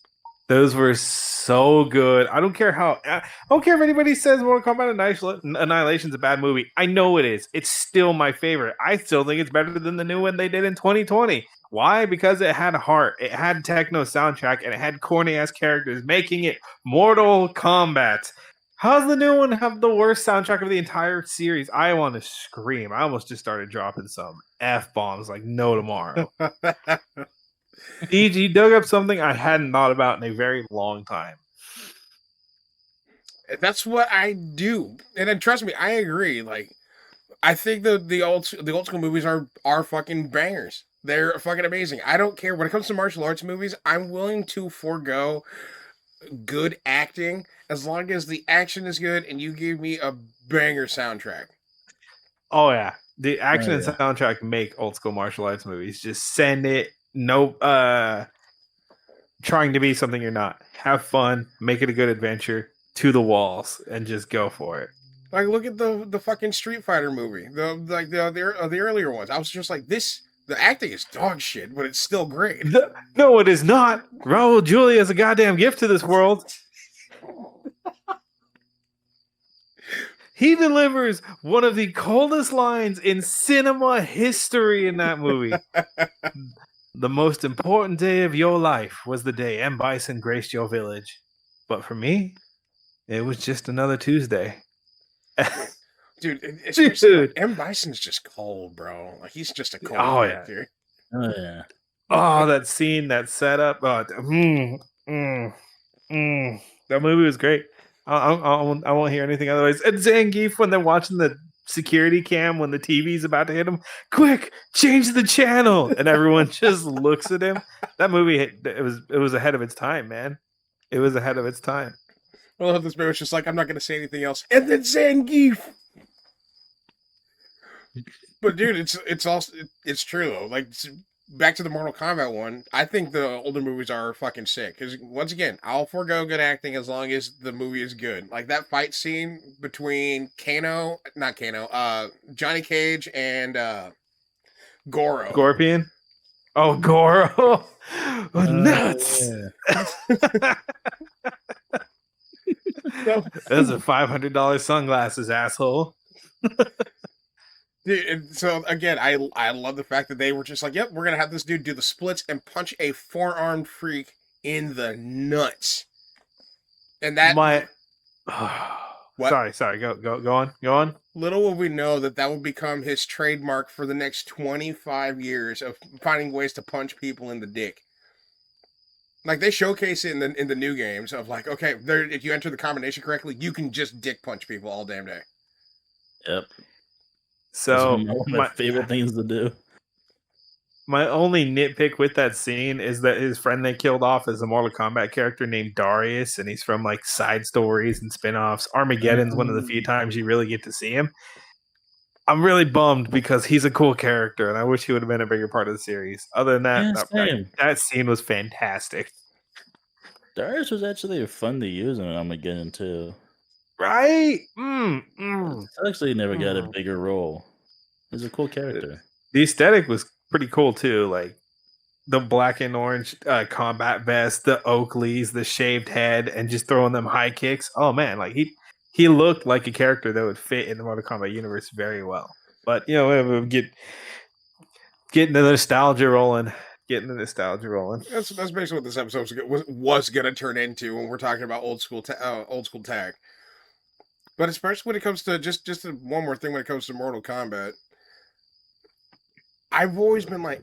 Those were so good. I don't care if anybody says Mortal Kombat Annihilation is a bad movie. I know it is. It's still my favorite. I still think it's better than the new one they did in 2020. Why? Because it had heart, it had techno soundtrack, and it had corny ass characters, making it Mortal Kombat. How's the new one have the worst soundtrack of the entire series? I want to scream. I almost just started dropping some F-bombs like no tomorrow. DG dug up something I hadn't thought about in a very long time. That's what I do, and then trust me, I agree. Like, I think the old school movies are fucking bangers. They're fucking amazing. I don't care when it comes to martial arts movies. I'm willing to forego good acting as long as the action is good and you give me a banger soundtrack. Oh yeah, the action and soundtrack make old school martial arts movies. Just send it. No, trying to be something you're not. Have fun. Make it a good adventure. To the walls and just go for it. Like, look at the fucking Street Fighter movie. The earlier ones. I was just like, this. The acting is dog shit, but it's still great. No, it is not. Raul Julia is a goddamn gift to this world. He delivers one of the coldest lines in cinema history in that movie. The most important day of your life was the day M. Bison graced your village. But for me, it was just another Tuesday. Dude, M. Bison's just cold, bro. Like, he's just a cold character. Yeah. Oh yeah. Oh, that scene, that setup. That movie was great. I won't hear anything otherwise. And Zangief, when they're watching the security cam when the TV's about to hit him, quick, change the channel, and everyone just looks at him. That movie, it was ahead of its time, man. It was ahead of its time. I love this movie. Was just like, I'm not going to say anything else. And then Zangief. But dude, it's true though. Like, back to the Mortal Kombat one, I think the older movies are fucking sick. Because once again, I'll forego good acting as long as the movie is good. Like that fight scene between Johnny Cage and Goro. Scorpion. Oh, Goro. Nuts. Yeah. Those are $500 sunglasses, asshole. Dude, so again, I love the fact that they were just like, yep, we're gonna have this dude do the splits and punch a 4-armed freak in the nuts. And that My what? sorry, go on. Little will we know that will become his trademark for the next 25 years of finding ways to punch people in the dick. Like they showcase it in the new games of like, okay, there if you enter the combination correctly, you can just dick punch people all damn day. Yep. So One of my favorite things to do. My only nitpick with that scene is that his friend they killed off is a Mortal Kombat character named Darius, and he's from like side stories and spin-offs. Armageddon's one of the few times you really get to see him. I'm really bummed because he's a cool character, and I wish he would have been a bigger part of the series. Other than that, that scene was fantastic. Darius was actually fun to use in Armageddon too. Right? Actually, never got a bigger role. He's a cool character. The aesthetic was pretty cool too, like the black and orange combat vest, the Oakleys, the shaved head, and just throwing them high kicks. Oh man, like he looked like a character that would fit in the Mortal Kombat universe very well. But we'll getting the nostalgia rolling. That's basically what this episode was going to turn into when we're talking about old school tag. But especially when it comes to just one more thing when it comes to Mortal Kombat, I've always been like,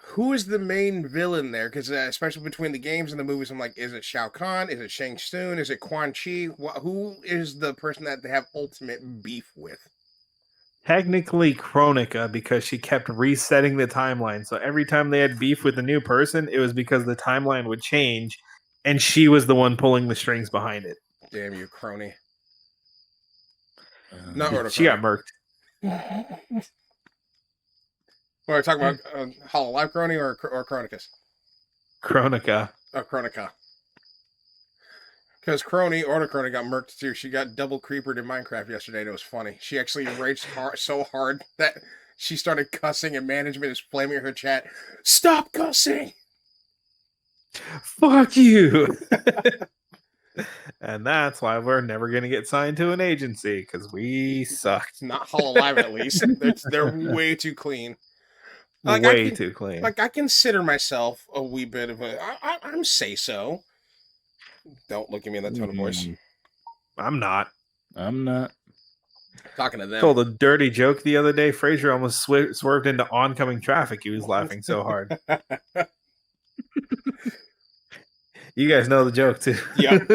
who is the main villain there? Because especially between the games and the movies, I'm like, is it Shao Kahn? Is it Shang Tsung? Is it Quan Chi? Who is the person that they have ultimate beef with? Technically Kronika, because she kept resetting the timeline. So every time they had beef with a new person, it was because the timeline would change, and she was the one pulling the strings behind it. Damn you, crony. She got murked. Are we talking about Hololive Crony or Chronicus? Kronika. Oh, Kronika. Because Crony, Order Crony, got murked too. She got double creepered in Minecraft yesterday, and it was funny. She actually raged so hard that she started cussing, and management is flaming her chat. Stop cussing! Fuck you! And that's why we're never going to get signed to an agency, because we sucked. Not Hololive, at least. They're way too clean. Way too clean. Like, I consider myself a wee bit of a... I'm say-so. Don't look at me in that tone of voice. I'm not. Talking to them. Told a dirty joke the other day. Fraser almost swerved into oncoming traffic. He was laughing so hard. You guys know the joke too. Yep.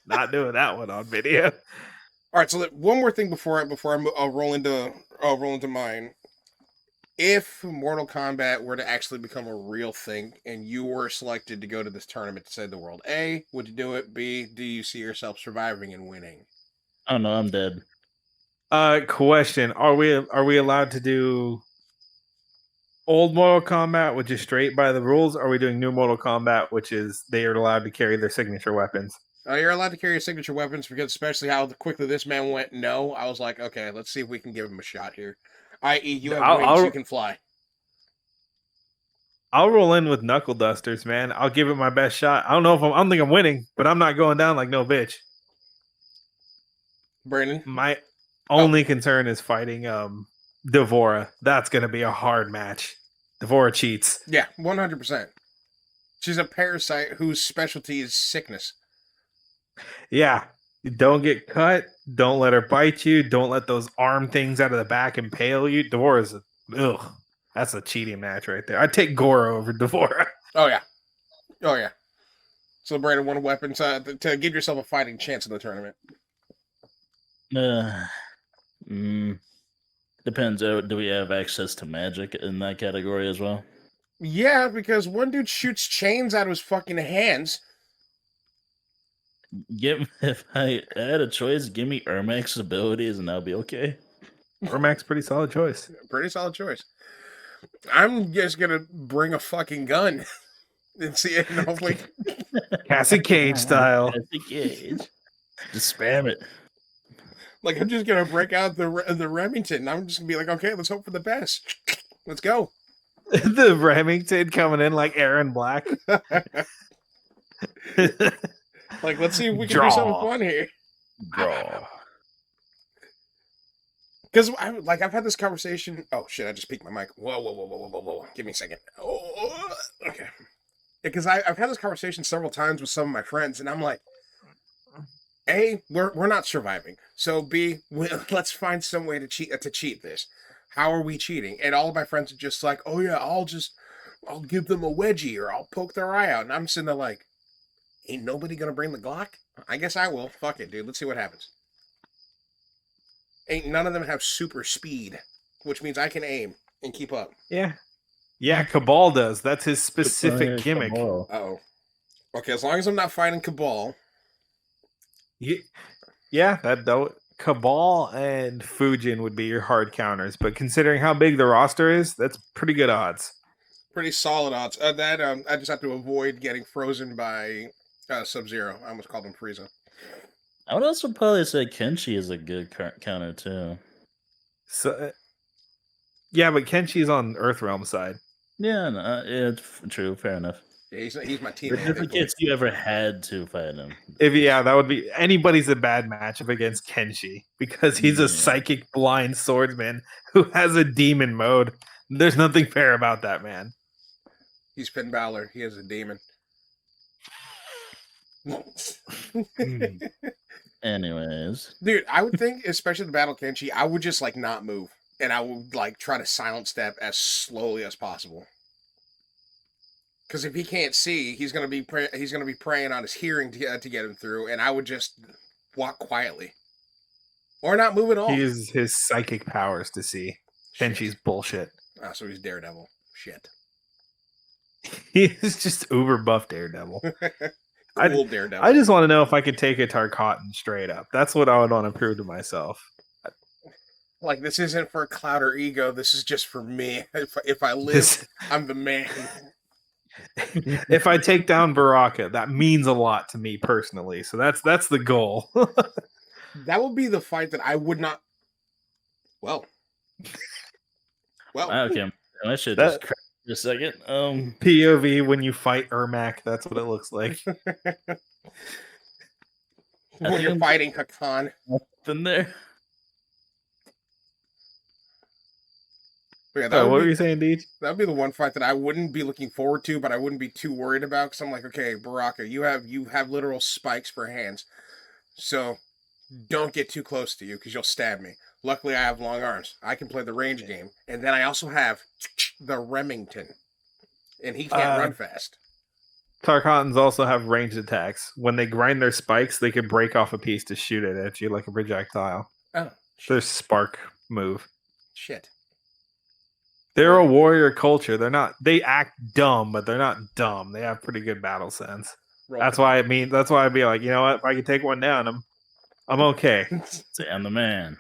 Not doing that one on video. All right. So one more thing before I roll into mine. If Mortal Kombat were to actually become a real thing and you were selected to go to this tournament to save the world, A, would you do it? B, do you see yourself surviving and winning? Oh no, I'm dead. Question: Are we allowed to do old Mortal Kombat, which is straight by the rules? Or are we doing new Mortal Kombat, which is they are allowed to carry their signature weapons? You're allowed to carry your signature weapons because especially how quickly this man went no, I was like, okay, let's see if we can give him a shot here. I.e., you have wings, you can fly. I'll roll in with knuckle dusters, man. I'll give it my best shot. I don't think I'm winning, but I'm not going down like no bitch. Brandon? My only concern is fighting Devora. That's going to be a hard match. Devora cheats. Yeah, 100%. She's a parasite whose specialty is sickness. Yeah. Don't get cut. Don't let her bite you. Don't let those arm things out of the back impale you. Devora's that's a cheating match right there. I'd take Goro over Devora. Oh yeah. So Brandon, one weapon to give yourself a fighting chance in the tournament. Depends. Do we have access to magic in that category as well? Yeah, because one dude shoots chains out of his fucking hands. If I had a choice, give me Ermac's abilities and I'll be okay. Ermac's pretty solid choice. Pretty solid choice. I'm just gonna bring a fucking gun and see it. And hopefully, Cassie Cage style. Cassie Cage. Just spam it. Like I'm just gonna break out the Remington. I'm just gonna be like, okay, let's hope for the best. Let's go. The Remington coming in like Aaron Black. Like, let's see if we can do something fun here. Draw. Because I've had this conversation. Oh shit! I just peeked my mic. Whoa! Give me a second. Oh, okay. because I've had this conversation several times with some of my friends, and I'm like, A, we're not surviving. So B, let's find some way to cheat this. How are we cheating? And all of my friends are just like, oh yeah, I'll give them a wedgie or I'll poke their eye out. And I'm sitting there like, ain't nobody gonna bring the Glock? I guess I will. Fuck it, dude. Let's see what happens. Ain't none of them have super speed, which means I can aim and keep up. Yeah, Cabal does. That's his specific gimmick. Oh. Okay, as long as I'm not fighting Cabal. Yeah, Cabal and Fujin would be your hard counters, but considering how big the roster is, that's pretty good odds. Pretty solid odds. I just have to avoid getting frozen by Sub-Zero. I almost called him Frieza. I would also probably say Kenshi is a good counter too. So, yeah, but Kenshi's on Earthrealm side. Yeah, no, it's true. Fair enough. Yeah, he's my teammate. But just in case you ever had to fight him. That would be anybody's a bad matchup against Kenshi because he's a psychic blind swordsman who has a demon mode. There's nothing fair about that man. He's Finn Balor. He has a demon. Anyways, dude, I would think, especially the Battle Kenshi, I would just like not move, and I would like try to silent step as slowly as possible. Because if he can't see, he's gonna be preying on his hearing to get him through, and I would just walk quietly, or not move at all. He uses his psychic powers to see. Kenshi's bullshit. Ah, so he's Daredevil. Shit. He's just uber buff Daredevil. Cool Daredevil. I just want to know if I could take a Tarkatan straight up. That's what I would want to prove to myself. Like, this isn't for clout or ego. This is just for me. If I live, I'm the man. If I take down Baraka, that means a lot to me personally. So that's the goal. That would be the fight that I would not. Well, okay. I should just crack for a second. POV when you fight Ermac, that's what it looks like. When you're fighting Hakan. In there. Yeah, what were you saying, Deej? That would be the one fight that I wouldn't be looking forward to, but I wouldn't be too worried about, because I'm like, okay, Baraka, you have literal spikes for hands, so don't get too close to you because you'll stab me. Luckily, I have long arms. I can play the range game, and then I also have the Remington, and he can't run fast. Tarkatans also have ranged attacks. When they grind their spikes, they can break off a piece to shoot it at you like a projectile. Oh, their spark move. Shit. They're a warrior culture. They act dumb, but they're not dumb. They have pretty good battle sense. That's why I'd be like, you know what? If I can take one down, I'm okay. Say, I'm the man.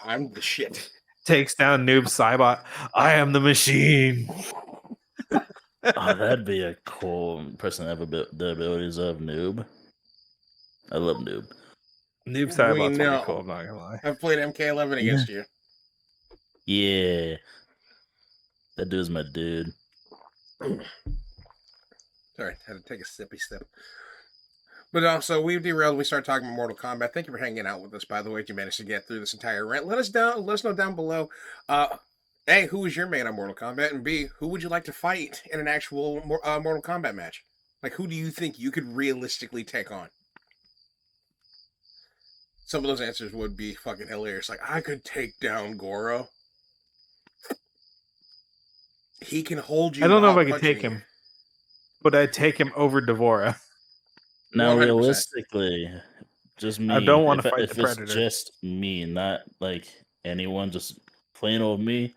I'm the shit. Takes down Noob Saibot. I am the machine. Oh, that'd be a cool person to have the abilities of Noob. I love Noob. Noob Saibot's pretty cool, I'm not gonna lie. I've played MK11 against you. Yeah. That dude's my dude. Sorry, had to take a sippy sip. But so we've derailed. We started talking about Mortal Kombat. Thank you for hanging out with us, by the way. If you managed to get through this entire rant, let us know down below. A, who is your man on Mortal Kombat? And B, who would you like to fight in an actual Mortal Kombat match? Like, who do you think you could realistically take on? Some of those answers would be fucking hilarious. Like, I could take down Goro. He can hold you. I don't know if I could take him, but I'd take him over Devora. Now, 100%. Realistically, just me. I don't want to fight the Predator. It's just me, not like anyone, just plain old me.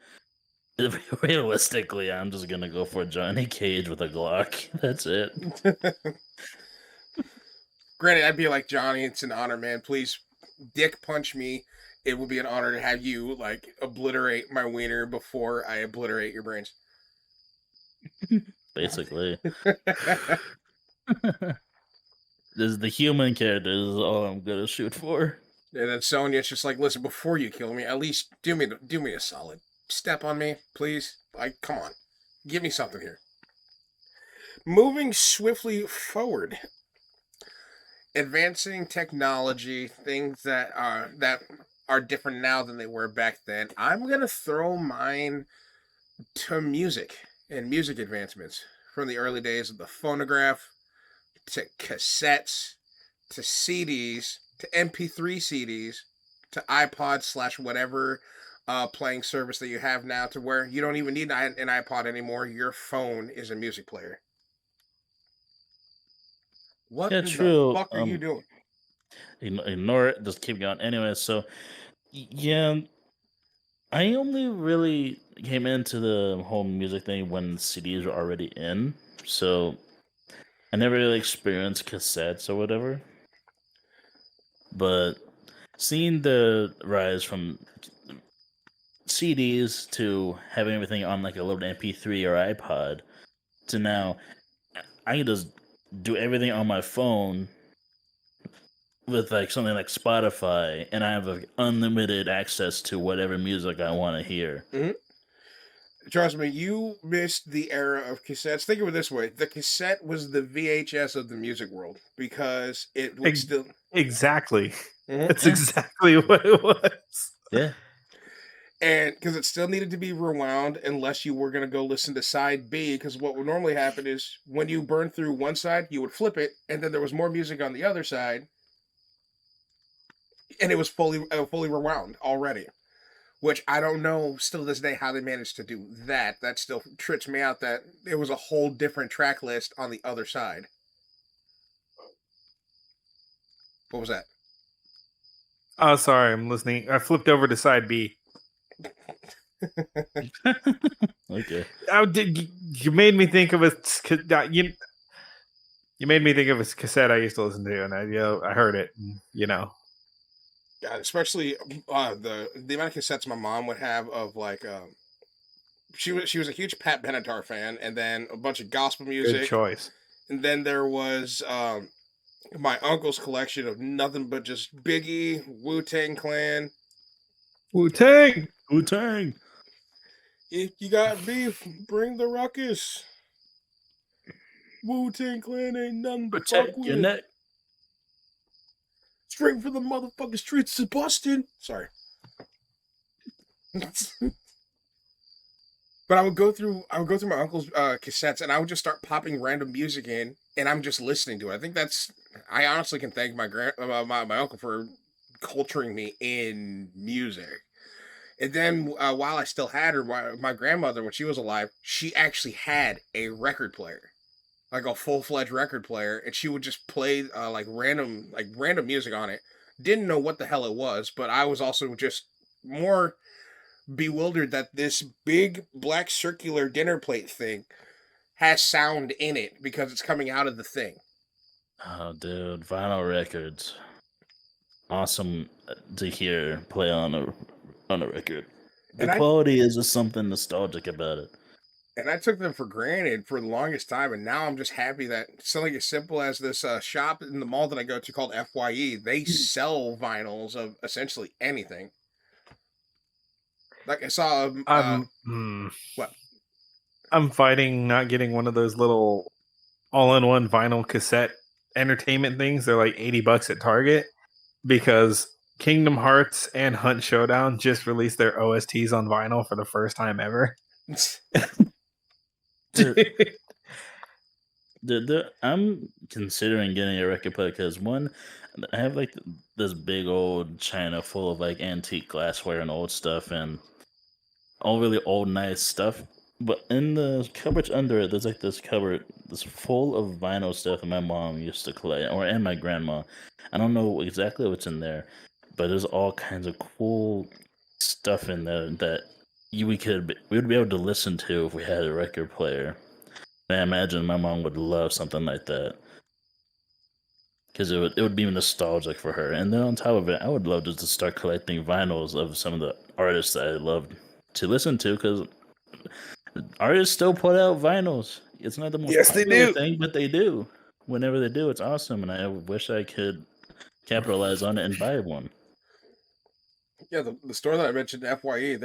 Realistically, I'm just gonna go for Johnny Cage with a Glock. That's it. Granted, I'd be like, Johnny, it's an honor, man. Please, dick punch me. It would be an honor to have you like obliterate my wiener before I obliterate your brains. Basically. This is the human character. This is all I'm gonna shoot for. And then Sonya's just like, listen, before you kill me, at least do me a solid. Step on me, please. Like, come on. Give me something here. Moving swiftly forward. Advancing technology, things that are different now than they were back then. I'm gonna throw mine to music and music advancements. from the early days of the phonograph to cassettes to CDs to MP3 CDs to iPod slash whatever playing service that you have now, to where you don't even need an iPod anymore. Your phone is a music player. What Yeah, in the true. fuck are you doing? Ignore it. Just keep going. Anyway, so yeah, I only really came into the whole music thing when CDs were already in. So I never really experienced cassettes or whatever. But seeing the rise from CDs to having everything on like a little MP3 or iPod to now, I can just do everything on my phone with like something like Spotify, and I have like, unlimited access to whatever music I want to hear. Mm-hmm. Trust me, you missed the era of cassettes. Think of it this way: the cassette was the VHS of the music world, because it would still Exactly. Mhm. That's Yeah. exactly what it was. Yeah. And because it still needed to be rewound unless you were going to go listen to side B. Because what would normally happen is when you burned through one side, you would flip it, and then there was more music on the other side, and it was fully rewound already. Which I don't know still to this day how they managed to do that. That still trips me out that it was a whole different track list on the other side. What was that? Oh, sorry, I'm listening. I flipped over to side B. Okay. You made me think of you made me think of a cassette I used to listen to, and I heard it. And. Yeah, especially the amount of cassettes my mom would have of like she was a huge Pat Benatar fan, and then a bunch of gospel Good music, choice. and then there was my uncle's collection of nothing but just Biggie, Wu-Tang Clan. Wu-Tang. Wu-Tang. If you got beef, bring the ruckus. Wu-Tang Clan ain't nothing to fuck Protect your with. neck. Straight from the motherfucking streets of Boston. Sorry. But I would go through my uncle's cassettes, and I would just start popping random music in, and I'm just listening to it. I think I honestly can thank my uncle for culturing me in music. And then while I still had her, my grandmother, when she was alive, she actually had a record player, like a full-fledged record player, and she would just play random music on it. Didn't know what the hell it was, but I was also just more bewildered that this big black circular dinner plate thing has sound in it because it's coming out of the thing. Oh, dude, vinyl records. Awesome to hear play on a record. The And I quality is just something nostalgic about it. and I took them for granted for the longest time, and now I'm just happy that something as simple as this shop in the mall that I go to called FYE, they sell vinyls of essentially anything. Like I saw what? I'm fighting not getting one of those little all-in-one vinyl cassette entertainment things. They're like $80 at Target because Kingdom Hearts and Hunt Showdown just released their OSTs on vinyl for the first time ever. I'm considering getting a record player because one, I have like this big old china full of like antique glassware and old stuff and all really old nice stuff. But in the cupboards under it, there's like this cupboard that's full of vinyl stuff that my mom used to collect, and my grandma. I don't know exactly what's in there, but there's all kinds of cool stuff in there that we would be able to listen to if we had a record player. I imagine my mom would love something like that because it would be nostalgic for her. And then on top of it, I would love to start collecting vinyls of some of the artists that I loved to listen to because artists still put out vinyls. It's not the most Yes, they popular do. thing, but they do. Whenever they do, it's awesome, and I wish I could capitalize on it and buy one. Yeah, the store that I mentioned, FYE,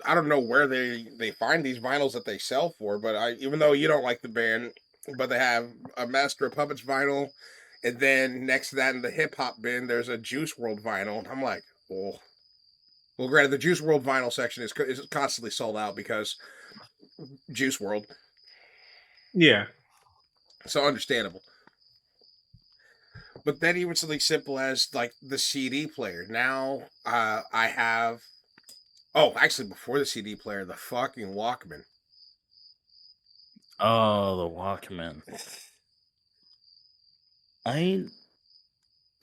I don't know where they find these vinyls that they sell for, but even though you don't like the band, but they have a Master of Puppets vinyl, and then next to that in the hip hop bin, there's a Juice World vinyl, and I'm like, oh, well, granted, the Juice World vinyl section is constantly sold out because Juice World. Yeah. So understandable. But then even something simple as like the CD player. Now I have. Oh, actually, before the CD player, the fucking Walkman. Oh, the Walkman. I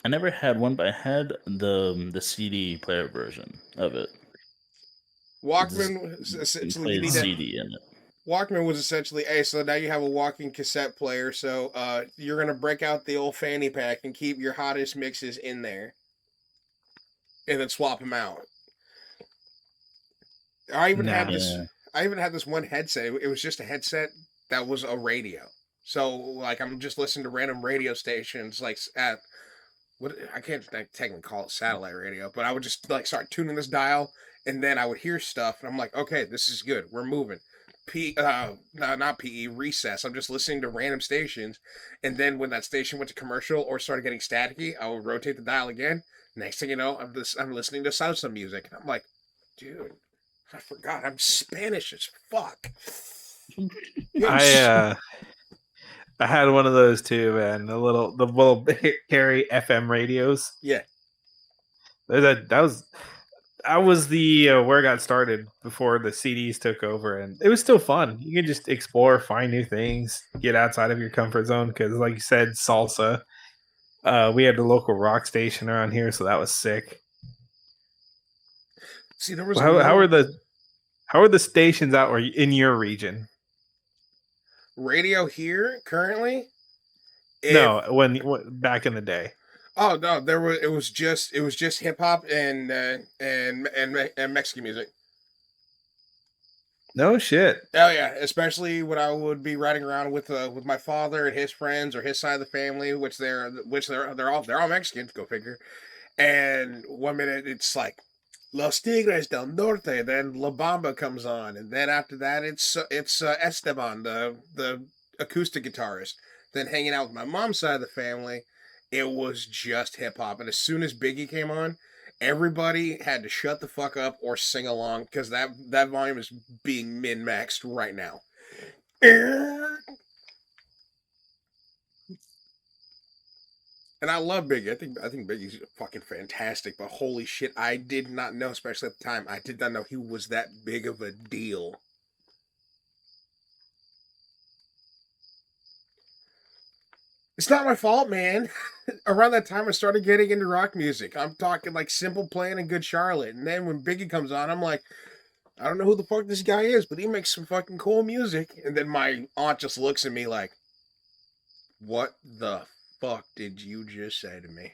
never had one, but I had the CD player version of it. It just Walkman was you essentially you played need to. CD in it. Walkman was essentially, hey, so now you have a walking cassette player. So you're gonna break out the old fanny pack and keep your hottest mixes in there, and then swap them out. I even had Nah. this. Yeah. I even had this one headset. It was just a headset that was a radio. So like I'm just listening to random radio stations like at what I can't technically call it satellite radio, but I would just like start tuning this dial, and then I would hear stuff, and I'm like, okay, this is good. We're moving. No, not PE recess. I'm just listening to random stations, and then when that station went to commercial or started getting staticky, I would rotate the dial again. Next thing you know, I'm listening to salsa music, and I'm like, dude, I forgot I'm Spanish as fuck. I had one of those too, man. The little carry FM radios. Yeah. That was the where I got started before the CDs took over, and it was still fun. You can just explore, find new things, get outside of your comfort zone. Because, like you said, salsa. We had the local rock station around here, so that was sick. See, there was How are the stations out in your region? radio here currently. If No, when back in the day. Oh no, there was it was just hip hop and Mexican music. No shit. Oh yeah, especially when I would be riding around with my father and his friends or his side of the family, they're all Mexican. Go figure. And 1 minute it's like Los Tigres del Norte, then La Bamba comes on, and then after that it's Esteban, the acoustic guitarist. Then hanging out with my mom's side of the family, it was just hip hop. And as soon as Biggie came on, everybody had to shut the fuck up or sing along because that volume is being min maxed right now. And I love Biggie. I think Biggie's fucking fantastic. But holy shit, I did not know, especially at the time, I did not know he was that big of a deal. It's not my fault, man. Around that time, I started getting into rock music. I'm talking like Simple Plan and Good Charlotte. And then when Biggie comes on, I'm like, I don't know who the fuck this guy is, but he makes some fucking cool music. And then my aunt just looks at me like, what the fuck did you just say to me?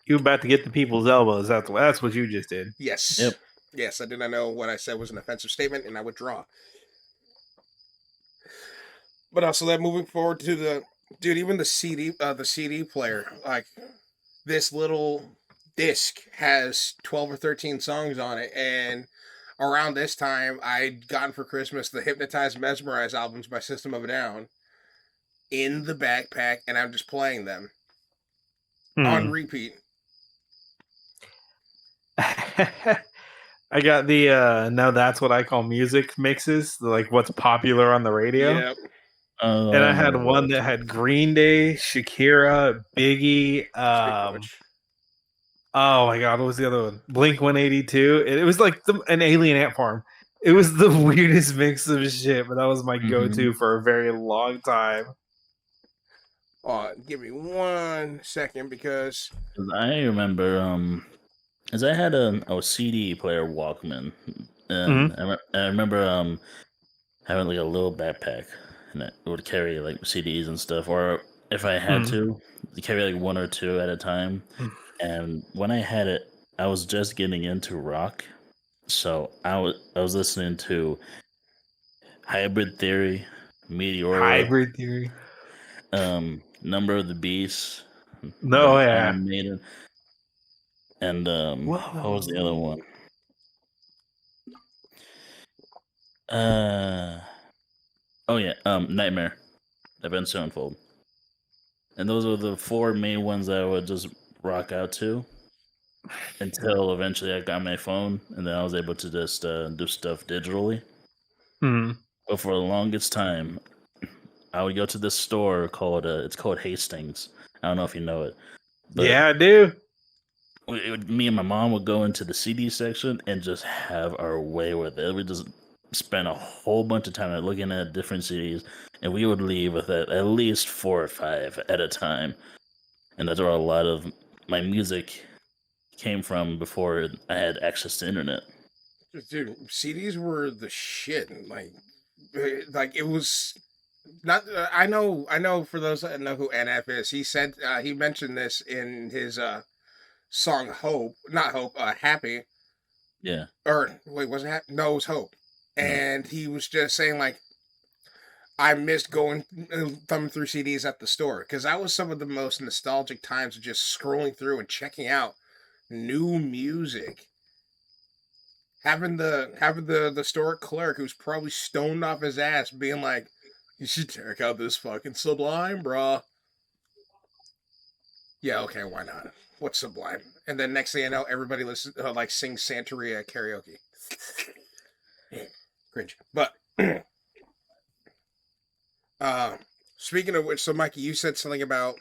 You about to get the people's elbows. That's what you just did. Yes. Yep. Yes, I did not know what I said was an offensive statement, and I withdraw. But also that moving forward to the dude, even the CD player, like this little disc has 12 or 13 songs on it, and around this time I'd gotten for Christmas the Hypnotize Mesmerize albums by System of a Down in the backpack, and I'm just playing them on repeat. I got the now that's what I call music mixes, like what's popular on the radio. Yep. And I had one that had Green Day, Shakira, Biggie. Speaking of which, Oh my god, what was the other one? Blink 182. It was like an alien ant farm. It was the weirdest mix of shit, but that was my go-to for a very long time. give me 1 second because I remember, as I had a CD player Walkman, and I remember having like a little backpack, and it would carry like CDs and stuff, or if I had to carry like one or two at a time. And when I had it, I was just getting into rock, so I was listening to Hybrid Theory, Meteora, Hybrid Theory. Number of the Beast, No, the yeah. Iron Maiden, and what was the other one? Oh yeah, Nightmare, Event Unfold. And those were the four main ones that I would just rock out to until eventually I got my phone, and then I was able to just do stuff digitally. But for the longest time, I would go to this store called it's called Hastings. I don't know if you know it. But Yeah, I do. me and my mom would go into the CD section and just have our way with it. We just spend a whole bunch of time looking at different CDs, and we would leave with at least 4 or 5 at a time. And that's where a lot of my music came from before I had access to internet. Dude, CDs were the shit. Like it was not. I know. For those that know who NF is, he said he mentioned this in his song "Hope," not "Hope," "Happy." Yeah. Or wait, was it Happy? No, it was "Hope." And he was just saying like, I missed going thumbing through CDs at the store because that was some of the most nostalgic times of just scrolling through and checking out new music. Having the store clerk who's probably stoned off his ass being like, you should check out this fucking Sublime, bruh. Yeah, okay, why not? What's Sublime? And then next thing you know, everybody listens like sings Santeria karaoke. Cringe. But speaking of which, so Mikey, you said something about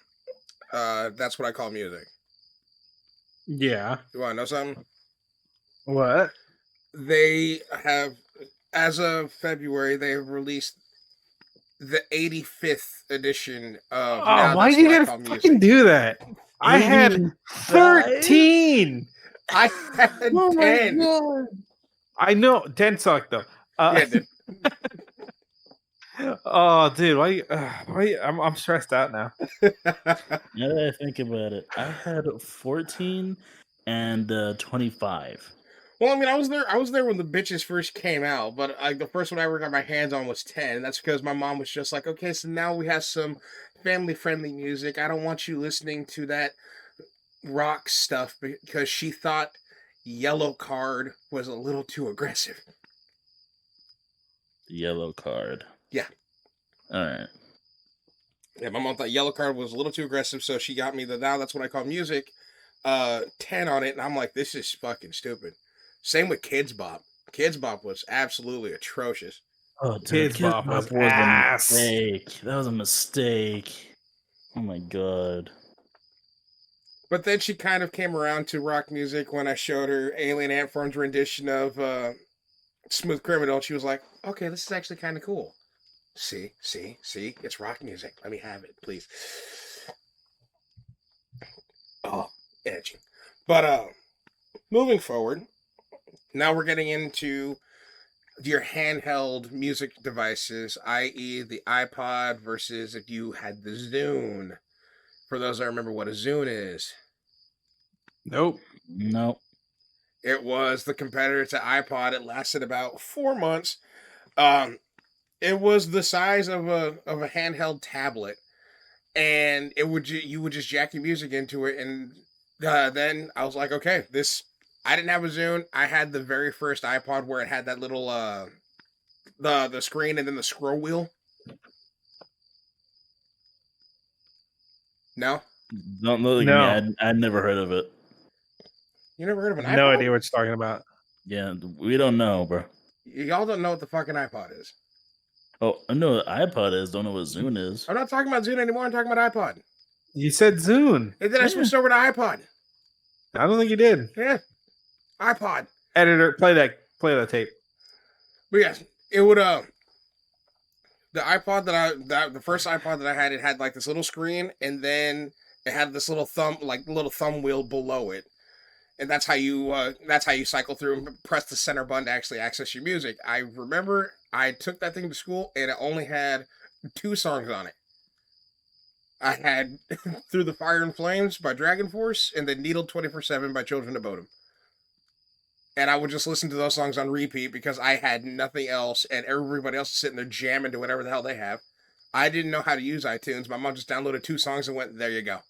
that's what I call music. Yeah. You wanna know something? What? They have, as of February, they have released the 85th edition of Now Why That's do you What I gotta Call fucking Music. do that? I had 85? 13. I had Oh my 10. god. I know 10 sucked though. Yeah, dude. Oh, dude, I'm stressed out now. Now that I think about it, I had 14 and 25. Well, I mean, I was there when the bitches first came out, but the first one I ever got my hands on was 10. And that's because my mom was just like, okay, so now we have some family-friendly music. I don't want you listening to that rock stuff because she thought Yellow Card was a little too aggressive. The yellow card. Yeah. All right. Yeah, my mom thought Yellow Card was a little too aggressive, so she got me the Now That's What I Call Music 10 on it, and I'm like, this is fucking stupid. Same with Kids Bop. Kids Bop was absolutely atrocious. Oh, dude, Kids Bop was ass. a mistake. That was a mistake. Oh my god. But then she kind of came around to rock music when I showed her Alien Ant Farm's rendition of Smooth Criminal. And she was like, okay, this is actually kind of cool. See, it's rock music. Let me have it, please. Oh, edgy. But moving forward, now we're getting into your handheld music devices, i.e., the iPod versus if you had the Zune. For those that remember what a Zune is, Nope. Nope. it was the competitor to iPod. It lasted about 4 months. It was the size of a handheld tablet, and you would just jack your music into it, and then I was like, okay, this. I didn't have a Zune. I had the very first iPod where it had that little the screen and then the scroll wheel. No, Don't look at No. me. I never heard of it. you never heard of an iPod? No idea what you're talking about. Yeah, we don't know, bro. Y'all don't know what the fucking iPod is. Oh, I know what iPod is. Don't know what Zune is. I'm not talking about Zune anymore. I'm talking about iPod. You said Zune. And then I switched over to iPod. I don't think you did. Yeah, iPod. Editor, play that tape. But yes, it would the iPod the first iPod that I had, it had like this little screen, and then it had this little thumb wheel below it, and that's how you cycle through and press the center button to actually access your music. I remember I took that thing to school, and it only had 2 songs on it. I had Through the Fire and Flames by Dragon Force, and then Needled 24/7 by Children of Bodom. And I would just listen to those songs on repeat because I had nothing else, and everybody else is sitting there jamming to whatever the hell they have. I didn't know how to use iTunes. My mom just downloaded 2 songs and went, there you go.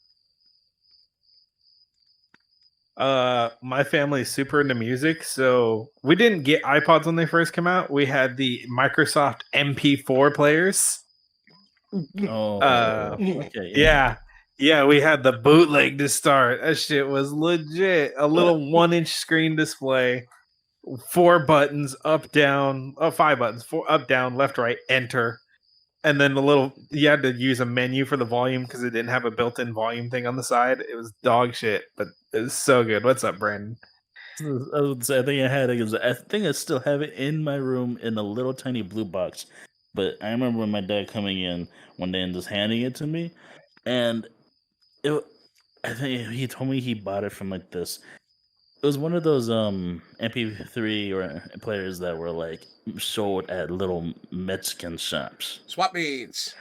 My family's super into music, so we didn't get iPods when they first came out. We had the Microsoft MP4 players. Oh, okay. Yeah, we had the bootleg to start. That shit was legit. A little 1-inch screen display, 4 buttons, up, down, 5 buttons, 4 up, down, left, right, enter. and then you had to use a menu for the volume because it didn't have a built-in volume thing on the side. It was dog shit, but it was so good. What's up, Brandon? I would say I think I had it. I think I still have it in my room in a little tiny blue box. But I remember when my dad coming in one day and just handing it to me, and it. I think he told me he bought it from like this. It was one of those MP3 or players that were like sold at little Mexican shops. Swap meets.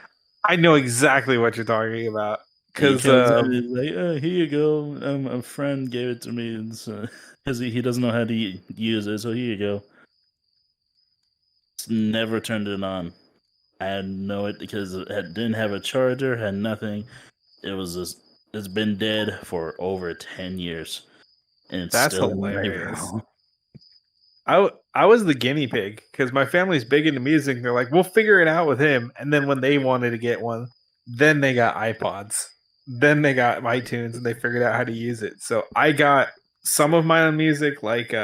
I know exactly what you're talking about And he because comes in and he's like, "Oh, here you go. A friend gave it to me because he doesn't know how to use it. So here you go." Never turned it on. I had no it because didn't have a charger, had nothing. It was just, it's been dead for over 10 years, and it's that's still in my hilarious. room. I was the guinea pig because my family's big into music. They're like, we'll figure it out with him. And then when they wanted to get one, then they got iPods, then they got iTunes, and they figured out how to use it. So I got some of my own music, like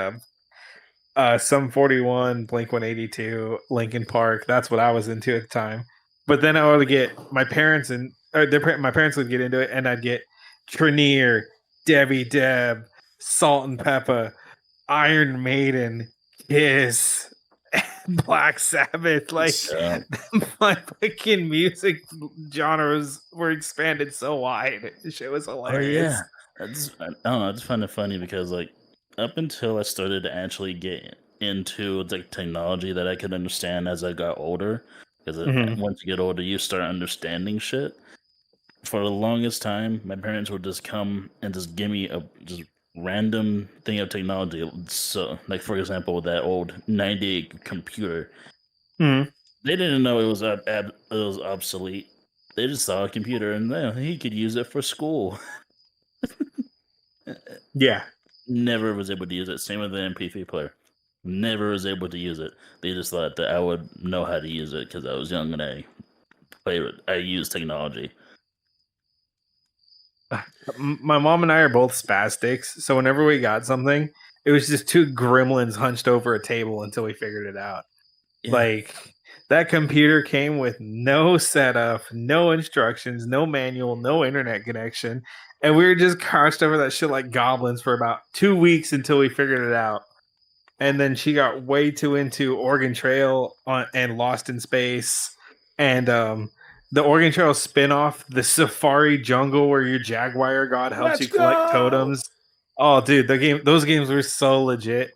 Sum 41, Blink 182, Linkin Park. That's what I was into at the time. But then I would get my parents my parents would get into it, and I'd get Trinier, Debbie Deb, Salt and Pepper, Iron Maiden, Kiss, Black Sabbath. Like Yeah. my fucking music genres were expanded so wide. The shit was Oh hilarious. yeah, I don't know. I just find it funny because like up until I started to actually get into like technology that I could understand as I got older, because Mhm. once you get older, you start understanding shit. For the longest time, my parents would just come and just give me a just random thing of technology. So, like for example, that old 98 computer. Mhm. They didn't know it was it was obsolete. They just saw a computer and he could use it for school. Yeah. Never was able to use it. Same with the MP3 player. Never was able to use it. They just thought that I would know how to use it because I was young and I used technology. My mom and I are both spastics, so whenever we got something, it was just two gremlins hunched over a table until we figured it out. Yeah. Like that computer came with no setup, no instructions, no manual, no internet connection, and we were just crouched over that shit like goblins for about 2 weeks until we figured it out. And then she got way too into Oregon Trail and Lost in Space, and the Oregon Trail spinoff, the Safari Jungle, where your Jaguar god helps Let's you collect go! totems. Oh, dude, those games were so legit.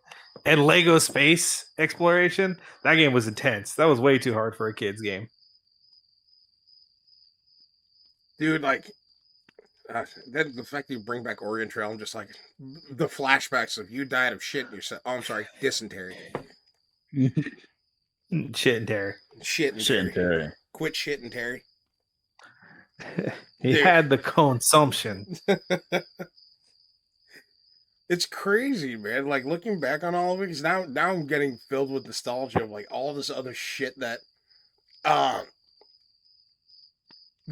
And Lego Space Exploration, that game was intense. That was way too hard for a kid's game. Dude, like, then the fact that you bring back Oregon Trail, I'm just like, the flashbacks of you died of shit in yourself. Oh, I'm sorry, dysentery. Shit and terror. Shit and Shit and Terry. Terry. Quit shitting, Terry. He Dude. had the consumption. It's crazy, man. Like looking back on all of it, because now I'm getting filled with nostalgia of like all this other shit that, uh,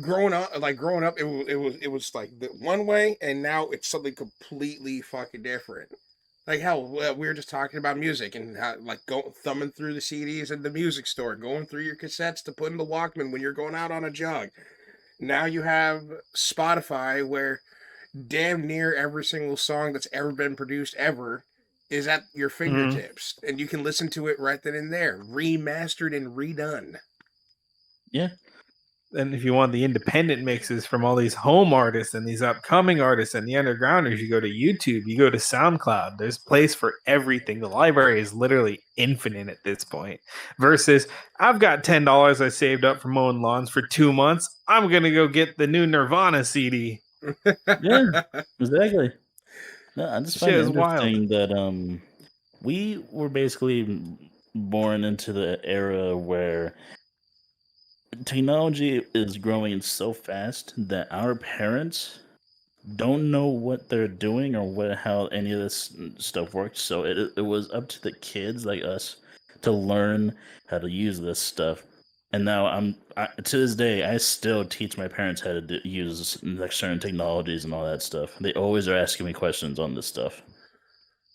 growing up, it was like the one way, and now it's something completely fucking different. Like hell, we were just talking about music and how, like thumbing through the CDs at the music store, going through your cassettes to put in the Walkman when you're going out on a jog. Now you have Spotify where damn near every single song that's ever been produced ever is at your fingertips, and you can listen to it right then and there, remastered and redone. Yeah. And if you want the independent mixes from all these home artists and these upcoming artists and the undergrounders, you go to YouTube, you go to SoundCloud. There's a place for everything. The library is literally infinite at this point. Versus, I've got $10 I saved up for mowing lawns for 2 months. I'm gonna go get the new Nirvana CD. Yeah. Exactly. No, I just find Shit it is wild. interesting that we were basically born into the era where technology is growing so fast that our parents don't know what they're doing or how any of this stuff works. So it was up to the kids like us to learn how to use this stuff. And now to this day I still teach my parents how to use like certain technologies and all that stuff. They always are asking me questions on this stuff.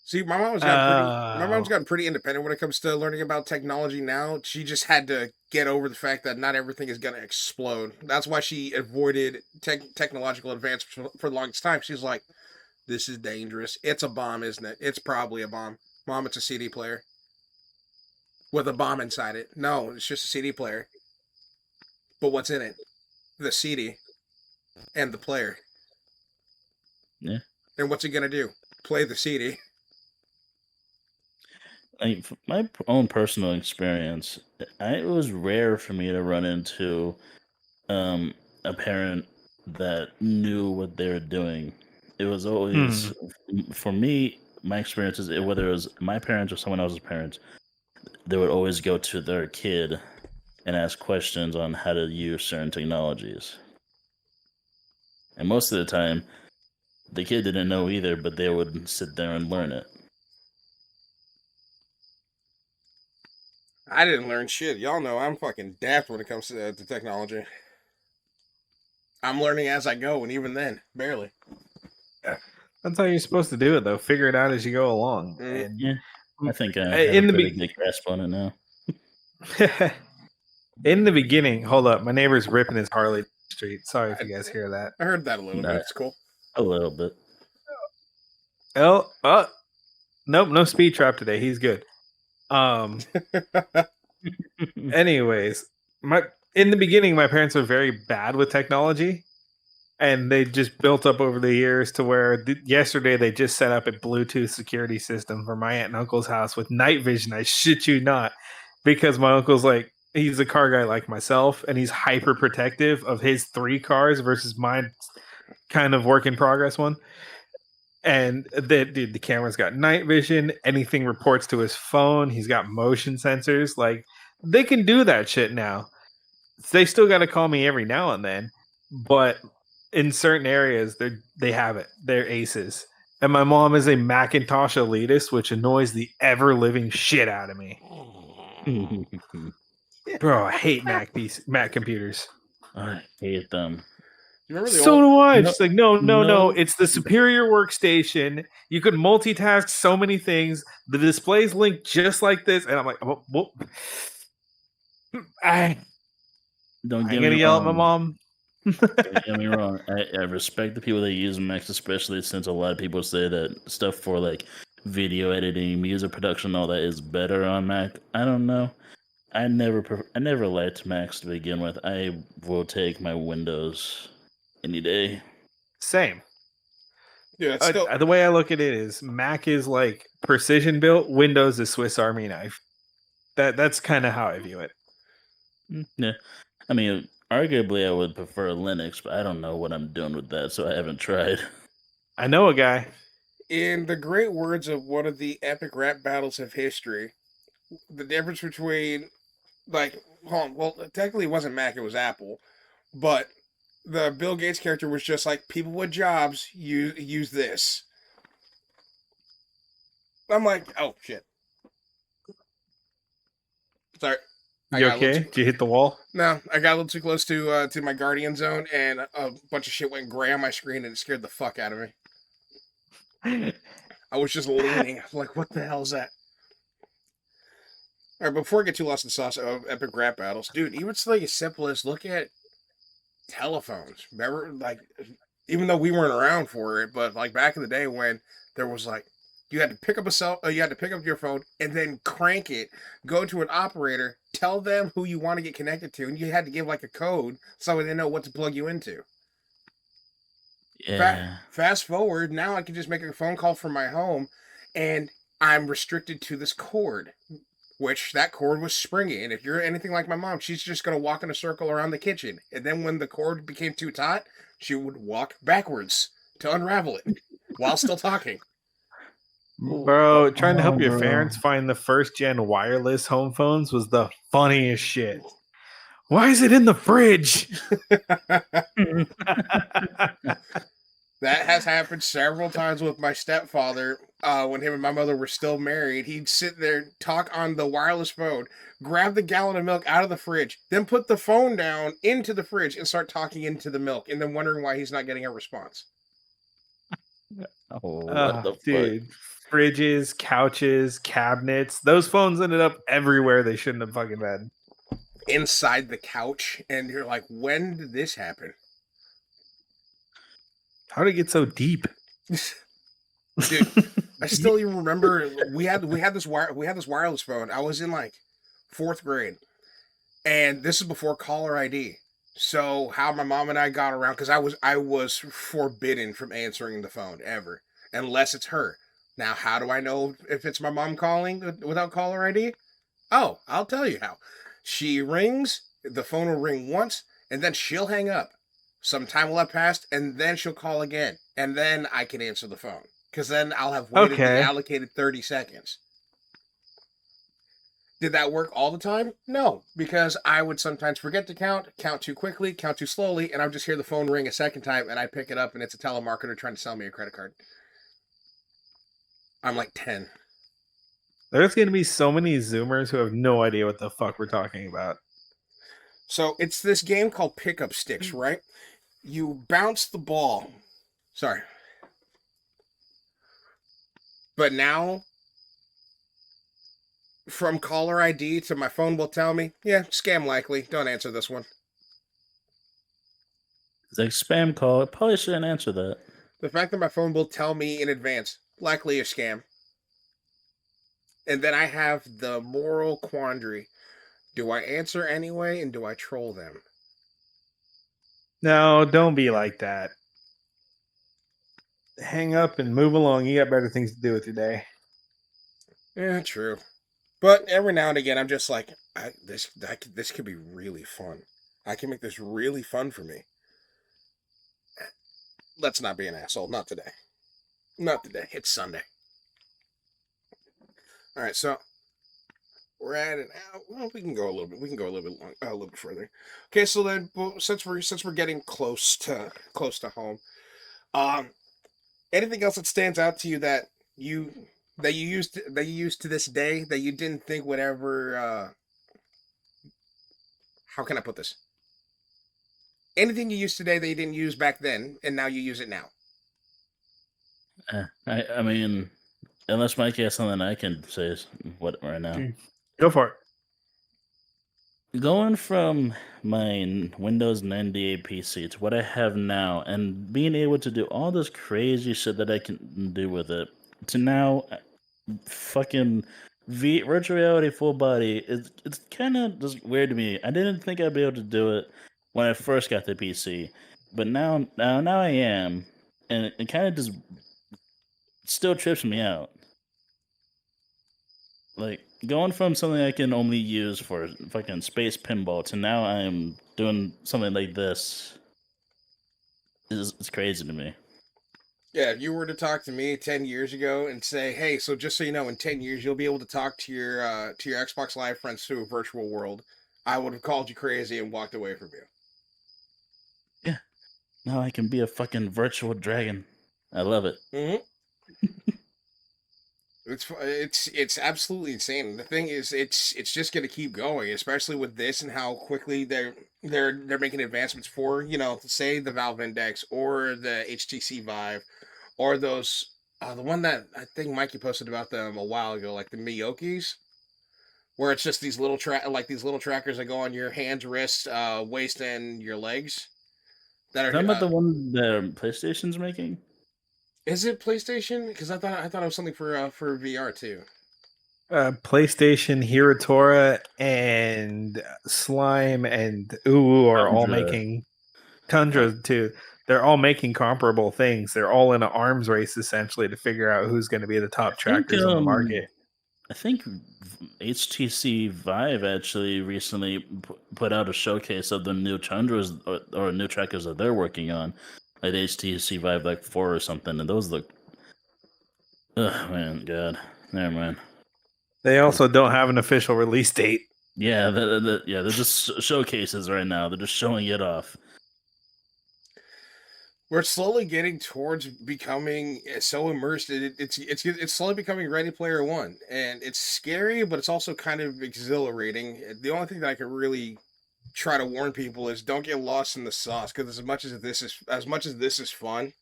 See, my mom's gotten pretty independent when it comes to learning about technology now. She just had to get over the fact that not everything is going to explode. That's why she avoided technological advancements for the longest time. She's like, this is dangerous. It's a bomb, isn't it? It's probably a bomb. Mom, it's a CD player with a bomb inside it. No, it's just a CD player. But what's in it? The CD and the player. Yeah. And what's it going to do? Play the CD. Like from my own personal experience, it was rare for me to run into a parent that knew what they were doing. It was always for me. My experiences, whether it was my parents or someone else's parents, they would always go to their kid and ask questions on how to use certain technologies. And most of the time, the kid didn't know either, but they would sit there and learn it. I didn't learn shit. Y'all know I'm fucking daft when it comes to technology. I'm learning as I go, and even then, barely. That's how you're supposed to do it, though. Figure it out as you go along. Mm. And Yeah, I think I in have a the pretty good grasp on it now. in the beginning, hold up, my neighbor's ripping his Harley down the street. Sorry if you guys hear that. I heard that a little bit. It's cool. A little bit. Nope, no speed trap today. He's good. Anyways, in the beginning, my parents were very bad with technology, and they just built up over the years to where yesterday they just set up a Bluetooth security system for my aunt and uncle's house with night vision. I shit you not, because my uncle's like, he's a car guy like myself, and he's hyper protective of his 3 cars versus mine, kind of work in progress one. And the camera's got night vision. Anything reports to his phone. He's got motion sensors. Like, they can do that shit now. They still got to call me every now and then, but in certain areas, they have it. They're aces. And my mom is a Macintosh elitist, which annoys the ever living shit out of me. Bro, I hate Mac computers. I hate them. So do I. She's like, no. It's the superior workstation. You could multitask so many things. The display's linked just like this. And I'm like, I'm gonna yell at my mom. Don't get me wrong. I respect the people that use Macs, especially since a lot of people say that stuff for like video editing, music production, all that is better on Mac. I don't know. I never liked Macs to begin with. I will take my Windows any day. Same. Yeah, the way I look at it is Mac is like precision built, Windows is Swiss Army knife. That's kind of how I view it. Yeah, I mean, arguably I would prefer Linux, but I don't know what I'm doing with that, so I haven't tried. I know a guy. In the great words of one of the epic rap battles of history, the difference between, technically it wasn't Mac, it was Apple, but the Bill Gates character was just like, people with jobs use this. I'm like, oh shit. Sorry. You okay? Did you hit the wall? No, I got a little too close to my Guardian zone, and a bunch of shit went gray on my screen, and it scared the fuck out of me. I was just leaning. I was like, what the hell is that? All right, before I get too lost in the sauce of epic rap battles, dude, even something as simple as look at telephones. Remember, like, even though we weren't around for it, but like back in the day when there was like, you had to pick up your phone and then crank it, go to an operator, tell them who you want to get connected to, and you had to give like a code so they know what to plug you into. Yeah. Fast forward, now I can just make a phone call from my home, and I'm restricted to this cord, which that cord was springy. And if you're anything like my mom, she's just going to walk in a circle around the kitchen. And then when the cord became too taut, she would walk backwards to unravel it while still talking. Bro, trying to help your parents find the first gen wireless home phones was the funniest shit. Why is it in the fridge? That has happened several times with my stepfather. When him and my mother were still married, he'd sit there, talk on the wireless phone, grab the gallon of milk out of the fridge, then put the phone down into the fridge and start talking into the milk, and then wondering why he's not getting a response. Oh, what the dude. fuck? fridges, couches, cabinets. Those phones ended up everywhere they shouldn't have fucking been. Inside the couch, and you're like, when did this happen? How did it get so deep? Dude, I still even remember we had this wireless phone. I was in like 4th grade, and this is before caller ID. So how my mom and I got around, because I was forbidden from answering the phone ever unless it's her. Now, how do I know if it's my mom calling without caller ID? Oh, I'll tell you how. She rings, the phone will ring once, and then she'll hang up. Some time will have passed, and then she'll call again, and then I can answer the phone. Because then I'll have waited the Okay. allocated 30 seconds. Did that work all the time? No, because I would sometimes forget to count too quickly, count too slowly, and I would just hear the phone ring a second time, and I pick it up, and it's a telemarketer trying to sell me a credit card. I'm like 10. There's going to be so many Zoomers who have no idea what the fuck we're talking about. So it's this game called Pickup Sticks, right? You bounce the ball. Sorry. But now, from caller ID to my phone will tell me, yeah, scam likely. Don't answer this one. It's like spam call. I probably shouldn't answer that. The fact that my phone will tell me in advance, likely a scam. And then I have the moral quandary. Do I answer anyway, and do I troll them? No, don't be like that. Hang up and move along. You got better things to do with your day. Yeah, true. But every now and again, I'm just like, this could be really fun. I can make this really fun for me. Let's not be an asshole. Not today. Not today. It's Sunday. All right, so we're at an hour. Well, we can go a little bit. We can go a little bit further. Okay, so then since we're getting close to home, um, anything else that stands out to you that you used to this day that you didn't think would ever? How can I put this? Anything you use today that you didn't use back then, and now you use it now. I mean, unless Mike has something I can say what right now. Go for it. Going from my Windows 98 PC to what I have now, and being able to do all this crazy shit that I can do with it, to now, fucking virtual reality full body, it's kind of just weird to me. I didn't think I'd be able to do it when I first got the PC, but now I am, and it kind of just still trips me out. Like going from something I can only use for fucking space pinball to now I'm doing something like this is crazy to me. Yeah, if you were to talk to me 10 years ago and say, "Hey, so just so you know, in 10 years you'll be able to talk to your Xbox Live friends through a virtual world," I would have called you crazy and walked away from you. Yeah. Now I can be a fucking virtual dragon. I love it. Mm-hmm. It's absolutely insane. The thing is, it's just gonna keep going, especially with this and how quickly they're making advancements for, say the Valve Index or the HTC Vive or those the one that I think Mikey posted about them a while ago, like the Miyokis, where it's just these little these little trackers that go on your hands, wrists, waist, and your legs. That Talking about are the one that PlayStation's making? is it PlayStation? Because I thought it was something for VR too. PlayStation, Hiratora, and Slime and Uwu are all Tundra. making Tundra too. They're all making comparable things. They're all in an arms race essentially to figure out who's going to be the top trackers on the market. I think HTC Vive actually recently put out a showcase of the new Tundras or new trackers that they're working on, like the HTC Vive like 4 or something, and those look. Ugh, man, God, never mind. They also don't have an official release date. Yeah, they're just showcases right now. They're just showing it off. We're slowly getting towards becoming so immersed. It's slowly becoming Ready Player One, and it's scary, but it's also kind of exhilarating. The only thing that I can really try to warn people is don't get lost in the sauce, because as much as this is fun,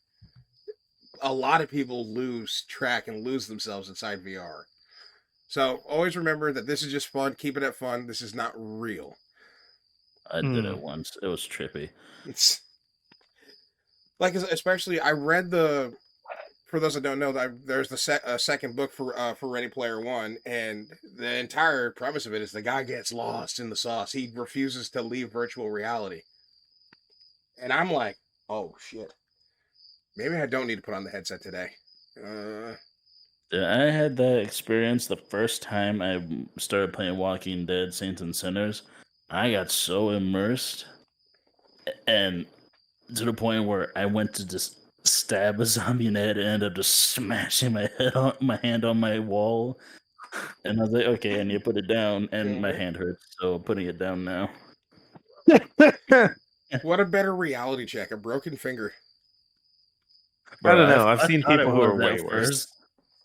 a lot of people lose track and lose themselves inside VR. So always remember that this is just fun. Keep it at fun. This is not real. I did it once. It was trippy. It's like, especially I read the. For those that don't know, there's the second book for Ready Player One, and the entire premise of it is the guy gets lost in the sauce. He refuses to leave virtual reality, and I'm like, oh shit, maybe I don't need to put on the headset today. I had that experience the first time I started playing Walking Dead: Saints and Sinners. I got so immersed, and to the point where I went to just stab a zombie in the head and ended up just smashing my hand on my wall. And I was like, okay, I need to put it down, and my hand hurts, so I'm putting it down now. What a better reality check, a broken finger. I don't know. I I've seen thought it people who are was way at worse. first.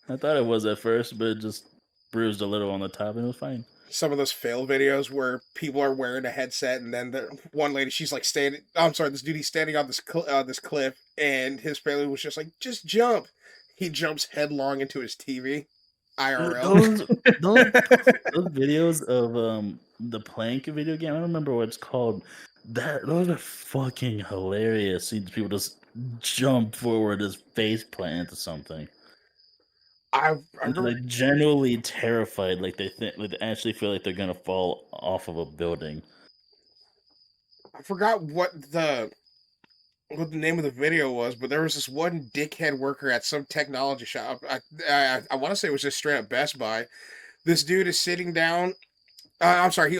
I thought it was at first, but it just bruised a little on the top, and it was fine. Some of those fail videos where people are wearing a headset, and then the one lady, she's like standing. I'm sorry, this dude, he's standing on this cliff, and his family was just like, just jump. He jumps headlong into his TV. IRL. Those videos of the plank video game, I don't remember what it's called. Those are fucking hilarious. Seeing people just jump forward as face plant or something. I And they're like genuinely terrified, like they actually feel like they're gonna fall off of a building. I forgot what the name of the video was, but there was this one dickhead worker at some technology shop. I want to say it was just straight up Best Buy. This dude is sitting down. I'm sorry.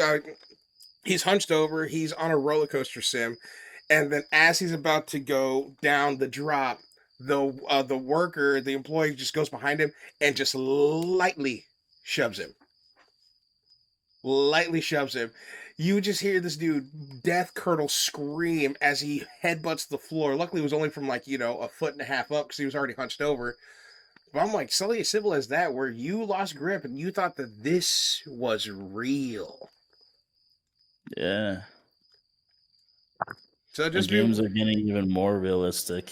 He's hunched over. He's on a roller coaster sim, and then as he's about to go down the drop, the worker, the employee, just goes behind him and just lightly shoves him. Lightly shoves him. You just hear this dude death curdle scream as he headbutts the floor. Luckily, it was only from like a foot and a half up because he was already hunched over. But I'm like, something as simple as that, where you lost grip and you thought that this was real. Yeah. So The games are getting even more realistic.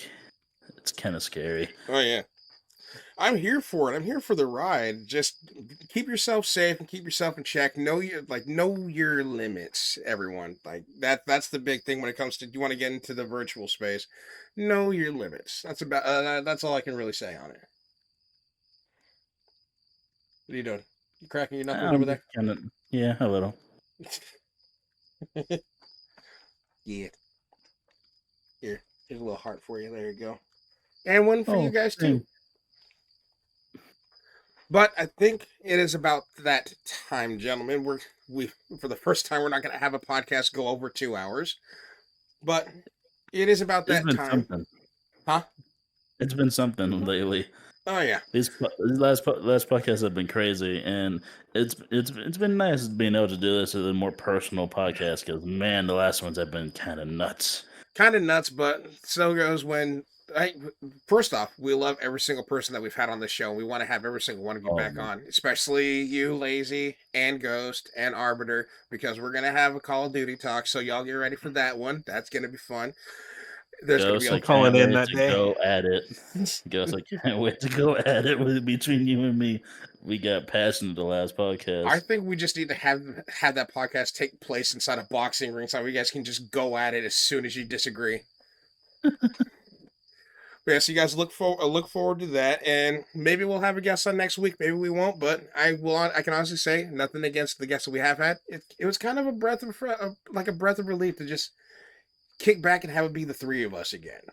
It's kind of scary. Oh yeah, I'm here for it. I'm here for the ride. Just keep yourself safe and keep yourself in check. Know your limits, everyone. Like that's the big thing when it comes to you want to get into the virtual space. Know your limits. That's all I can really say on it. What are you doing? You cracking your knuckles over there? Yeah, a little. Yeah. Here's a little heart for you. There you go. And one for you guys too. But I think it is about that time, gentlemen. We for the first time we're not going to have a podcast go over 2 hours, but it is about that time. Something. Huh? It's been something lately. Oh yeah. These last podcasts have been crazy, and it's been nice being able to do this as a more personal podcast. Because man, the last ones have been kind of nuts. But so goes when. First off, we love every single person that we've had on the show. We want to have every single one of you back on, especially you, Lazy, and Ghost, and Arbiter, because we're going to have a Call of Duty talk, so y'all get ready for that one. That's going to be fun. There's going to be calling in that day. Go at it. Ghost, I can't wait to go at it between you and me. We got passionate the last podcast. I think we just need to have that podcast take place inside a boxing ring so you guys can just go at it as soon as you disagree. Yeah, so you guys look forward to that, and maybe we'll have a guest on next week. Maybe we won't, but I can honestly say nothing against the guests that we have had. It was kind of a breath of relief to just kick back and have it be the three of us again.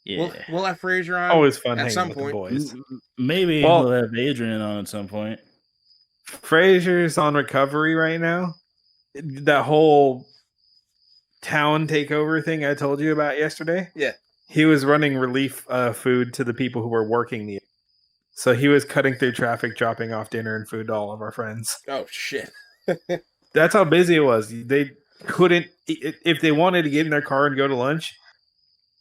Yeah, we'll have Fraser on. Always fun at some with point. The boys. Maybe we'll have Adrian on at some point. Fraser's on recovery right now. That whole town takeover thing I told you about yesterday. Yeah. He was running relief food to the people who were working the. So he was cutting through traffic, dropping off dinner and food to all of our friends. Oh shit! That's how busy it was. They couldn't, if they wanted to get in their car and go to lunch,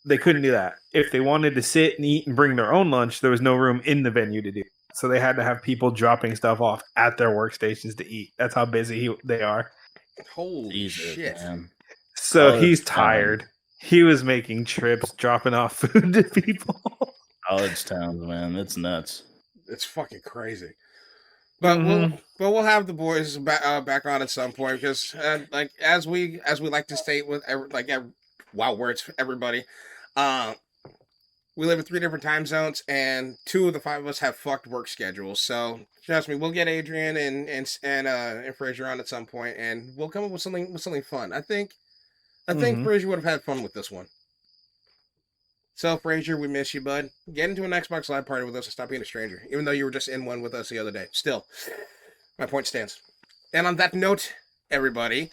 they couldn't do that. If they wanted to sit and eat and bring their own lunch, there was no room in the venue to do. So they had to have people dropping stuff off at their workstations to eat. That's how busy they are. Holy shit! Man. So he's tired. He was making trips, dropping off food to people. College towns, man, it's nuts. It's fucking crazy. But we'll have the boys back on at some point because like as we like to state with wow words for everybody, uh, we live in 3 different time zones and 2 of the 5 of us have fucked work schedules. So trust me, we'll get Adrian and Fraser on at some point and we'll come up with something fun. I think Fraser would have had fun with this one. So Fraser, we miss you, bud. Get into an Xbox Live party with us and stop being a stranger, even though you were just in one with us the other day. Still, my point stands. And on that note, everybody,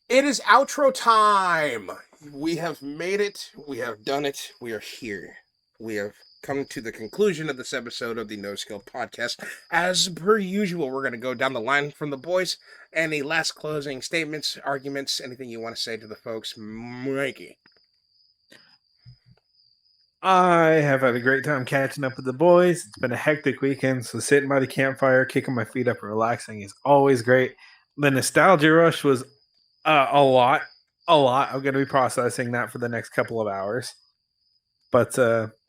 it is outro time. We have made it. We have done it. We are here. We have come to the conclusion of this episode of the NoSkill podcast. As per usual, we're going to go down the line from the boys. Any last closing statements, arguments, anything you want to say to the folks? Mikey. I have had a great time catching up with the boys. It's been a hectic weekend, so sitting by the campfire, kicking my feet up and relaxing is always great. The nostalgia rush was a lot. I'm going to be processing that for the next couple of hours. But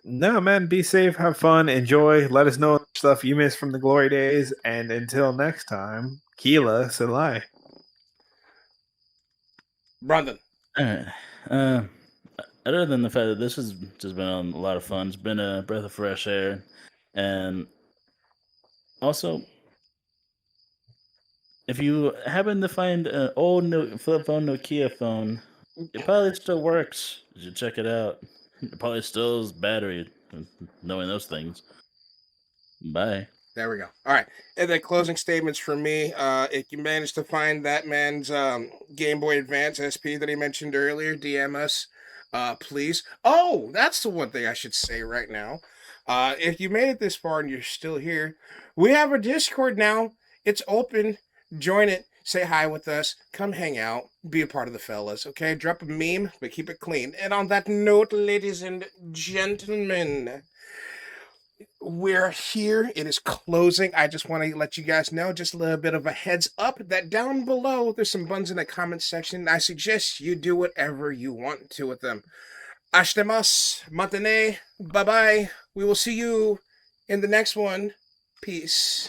no, man, be safe, have fun, enjoy. Let us know stuff you missed from the glory days. And until next time, Keela Salai. Brandon. Other than the fact that this has just been a lot of fun, it's been a breath of fresh air, and also, if you happen to find an old flip phone Nokia phone, it probably still works. You should check it out. It probably still has battery. Knowing those things. Bye. There we go. All right. And then closing statements from me. If you managed to find that man's Game Boy Advance SP that he mentioned earlier, DM us, please. Oh, that's the one thing I should say right now. If you made it this far and you're still here, we have a Discord now. It's open. Join it. Say hi with us. Come hang out. Be a part of the fellas, okay? Drop a meme, but keep it clean. And on that note, ladies and gentlemen, we're here. It is closing. I just want to let you guys know, just a little bit of a heads up, that down below there's some buns in the comment section. I suggest you do whatever you want to with them. Ashtemasu, matane, bye bye. We will see you in the next one. Peace.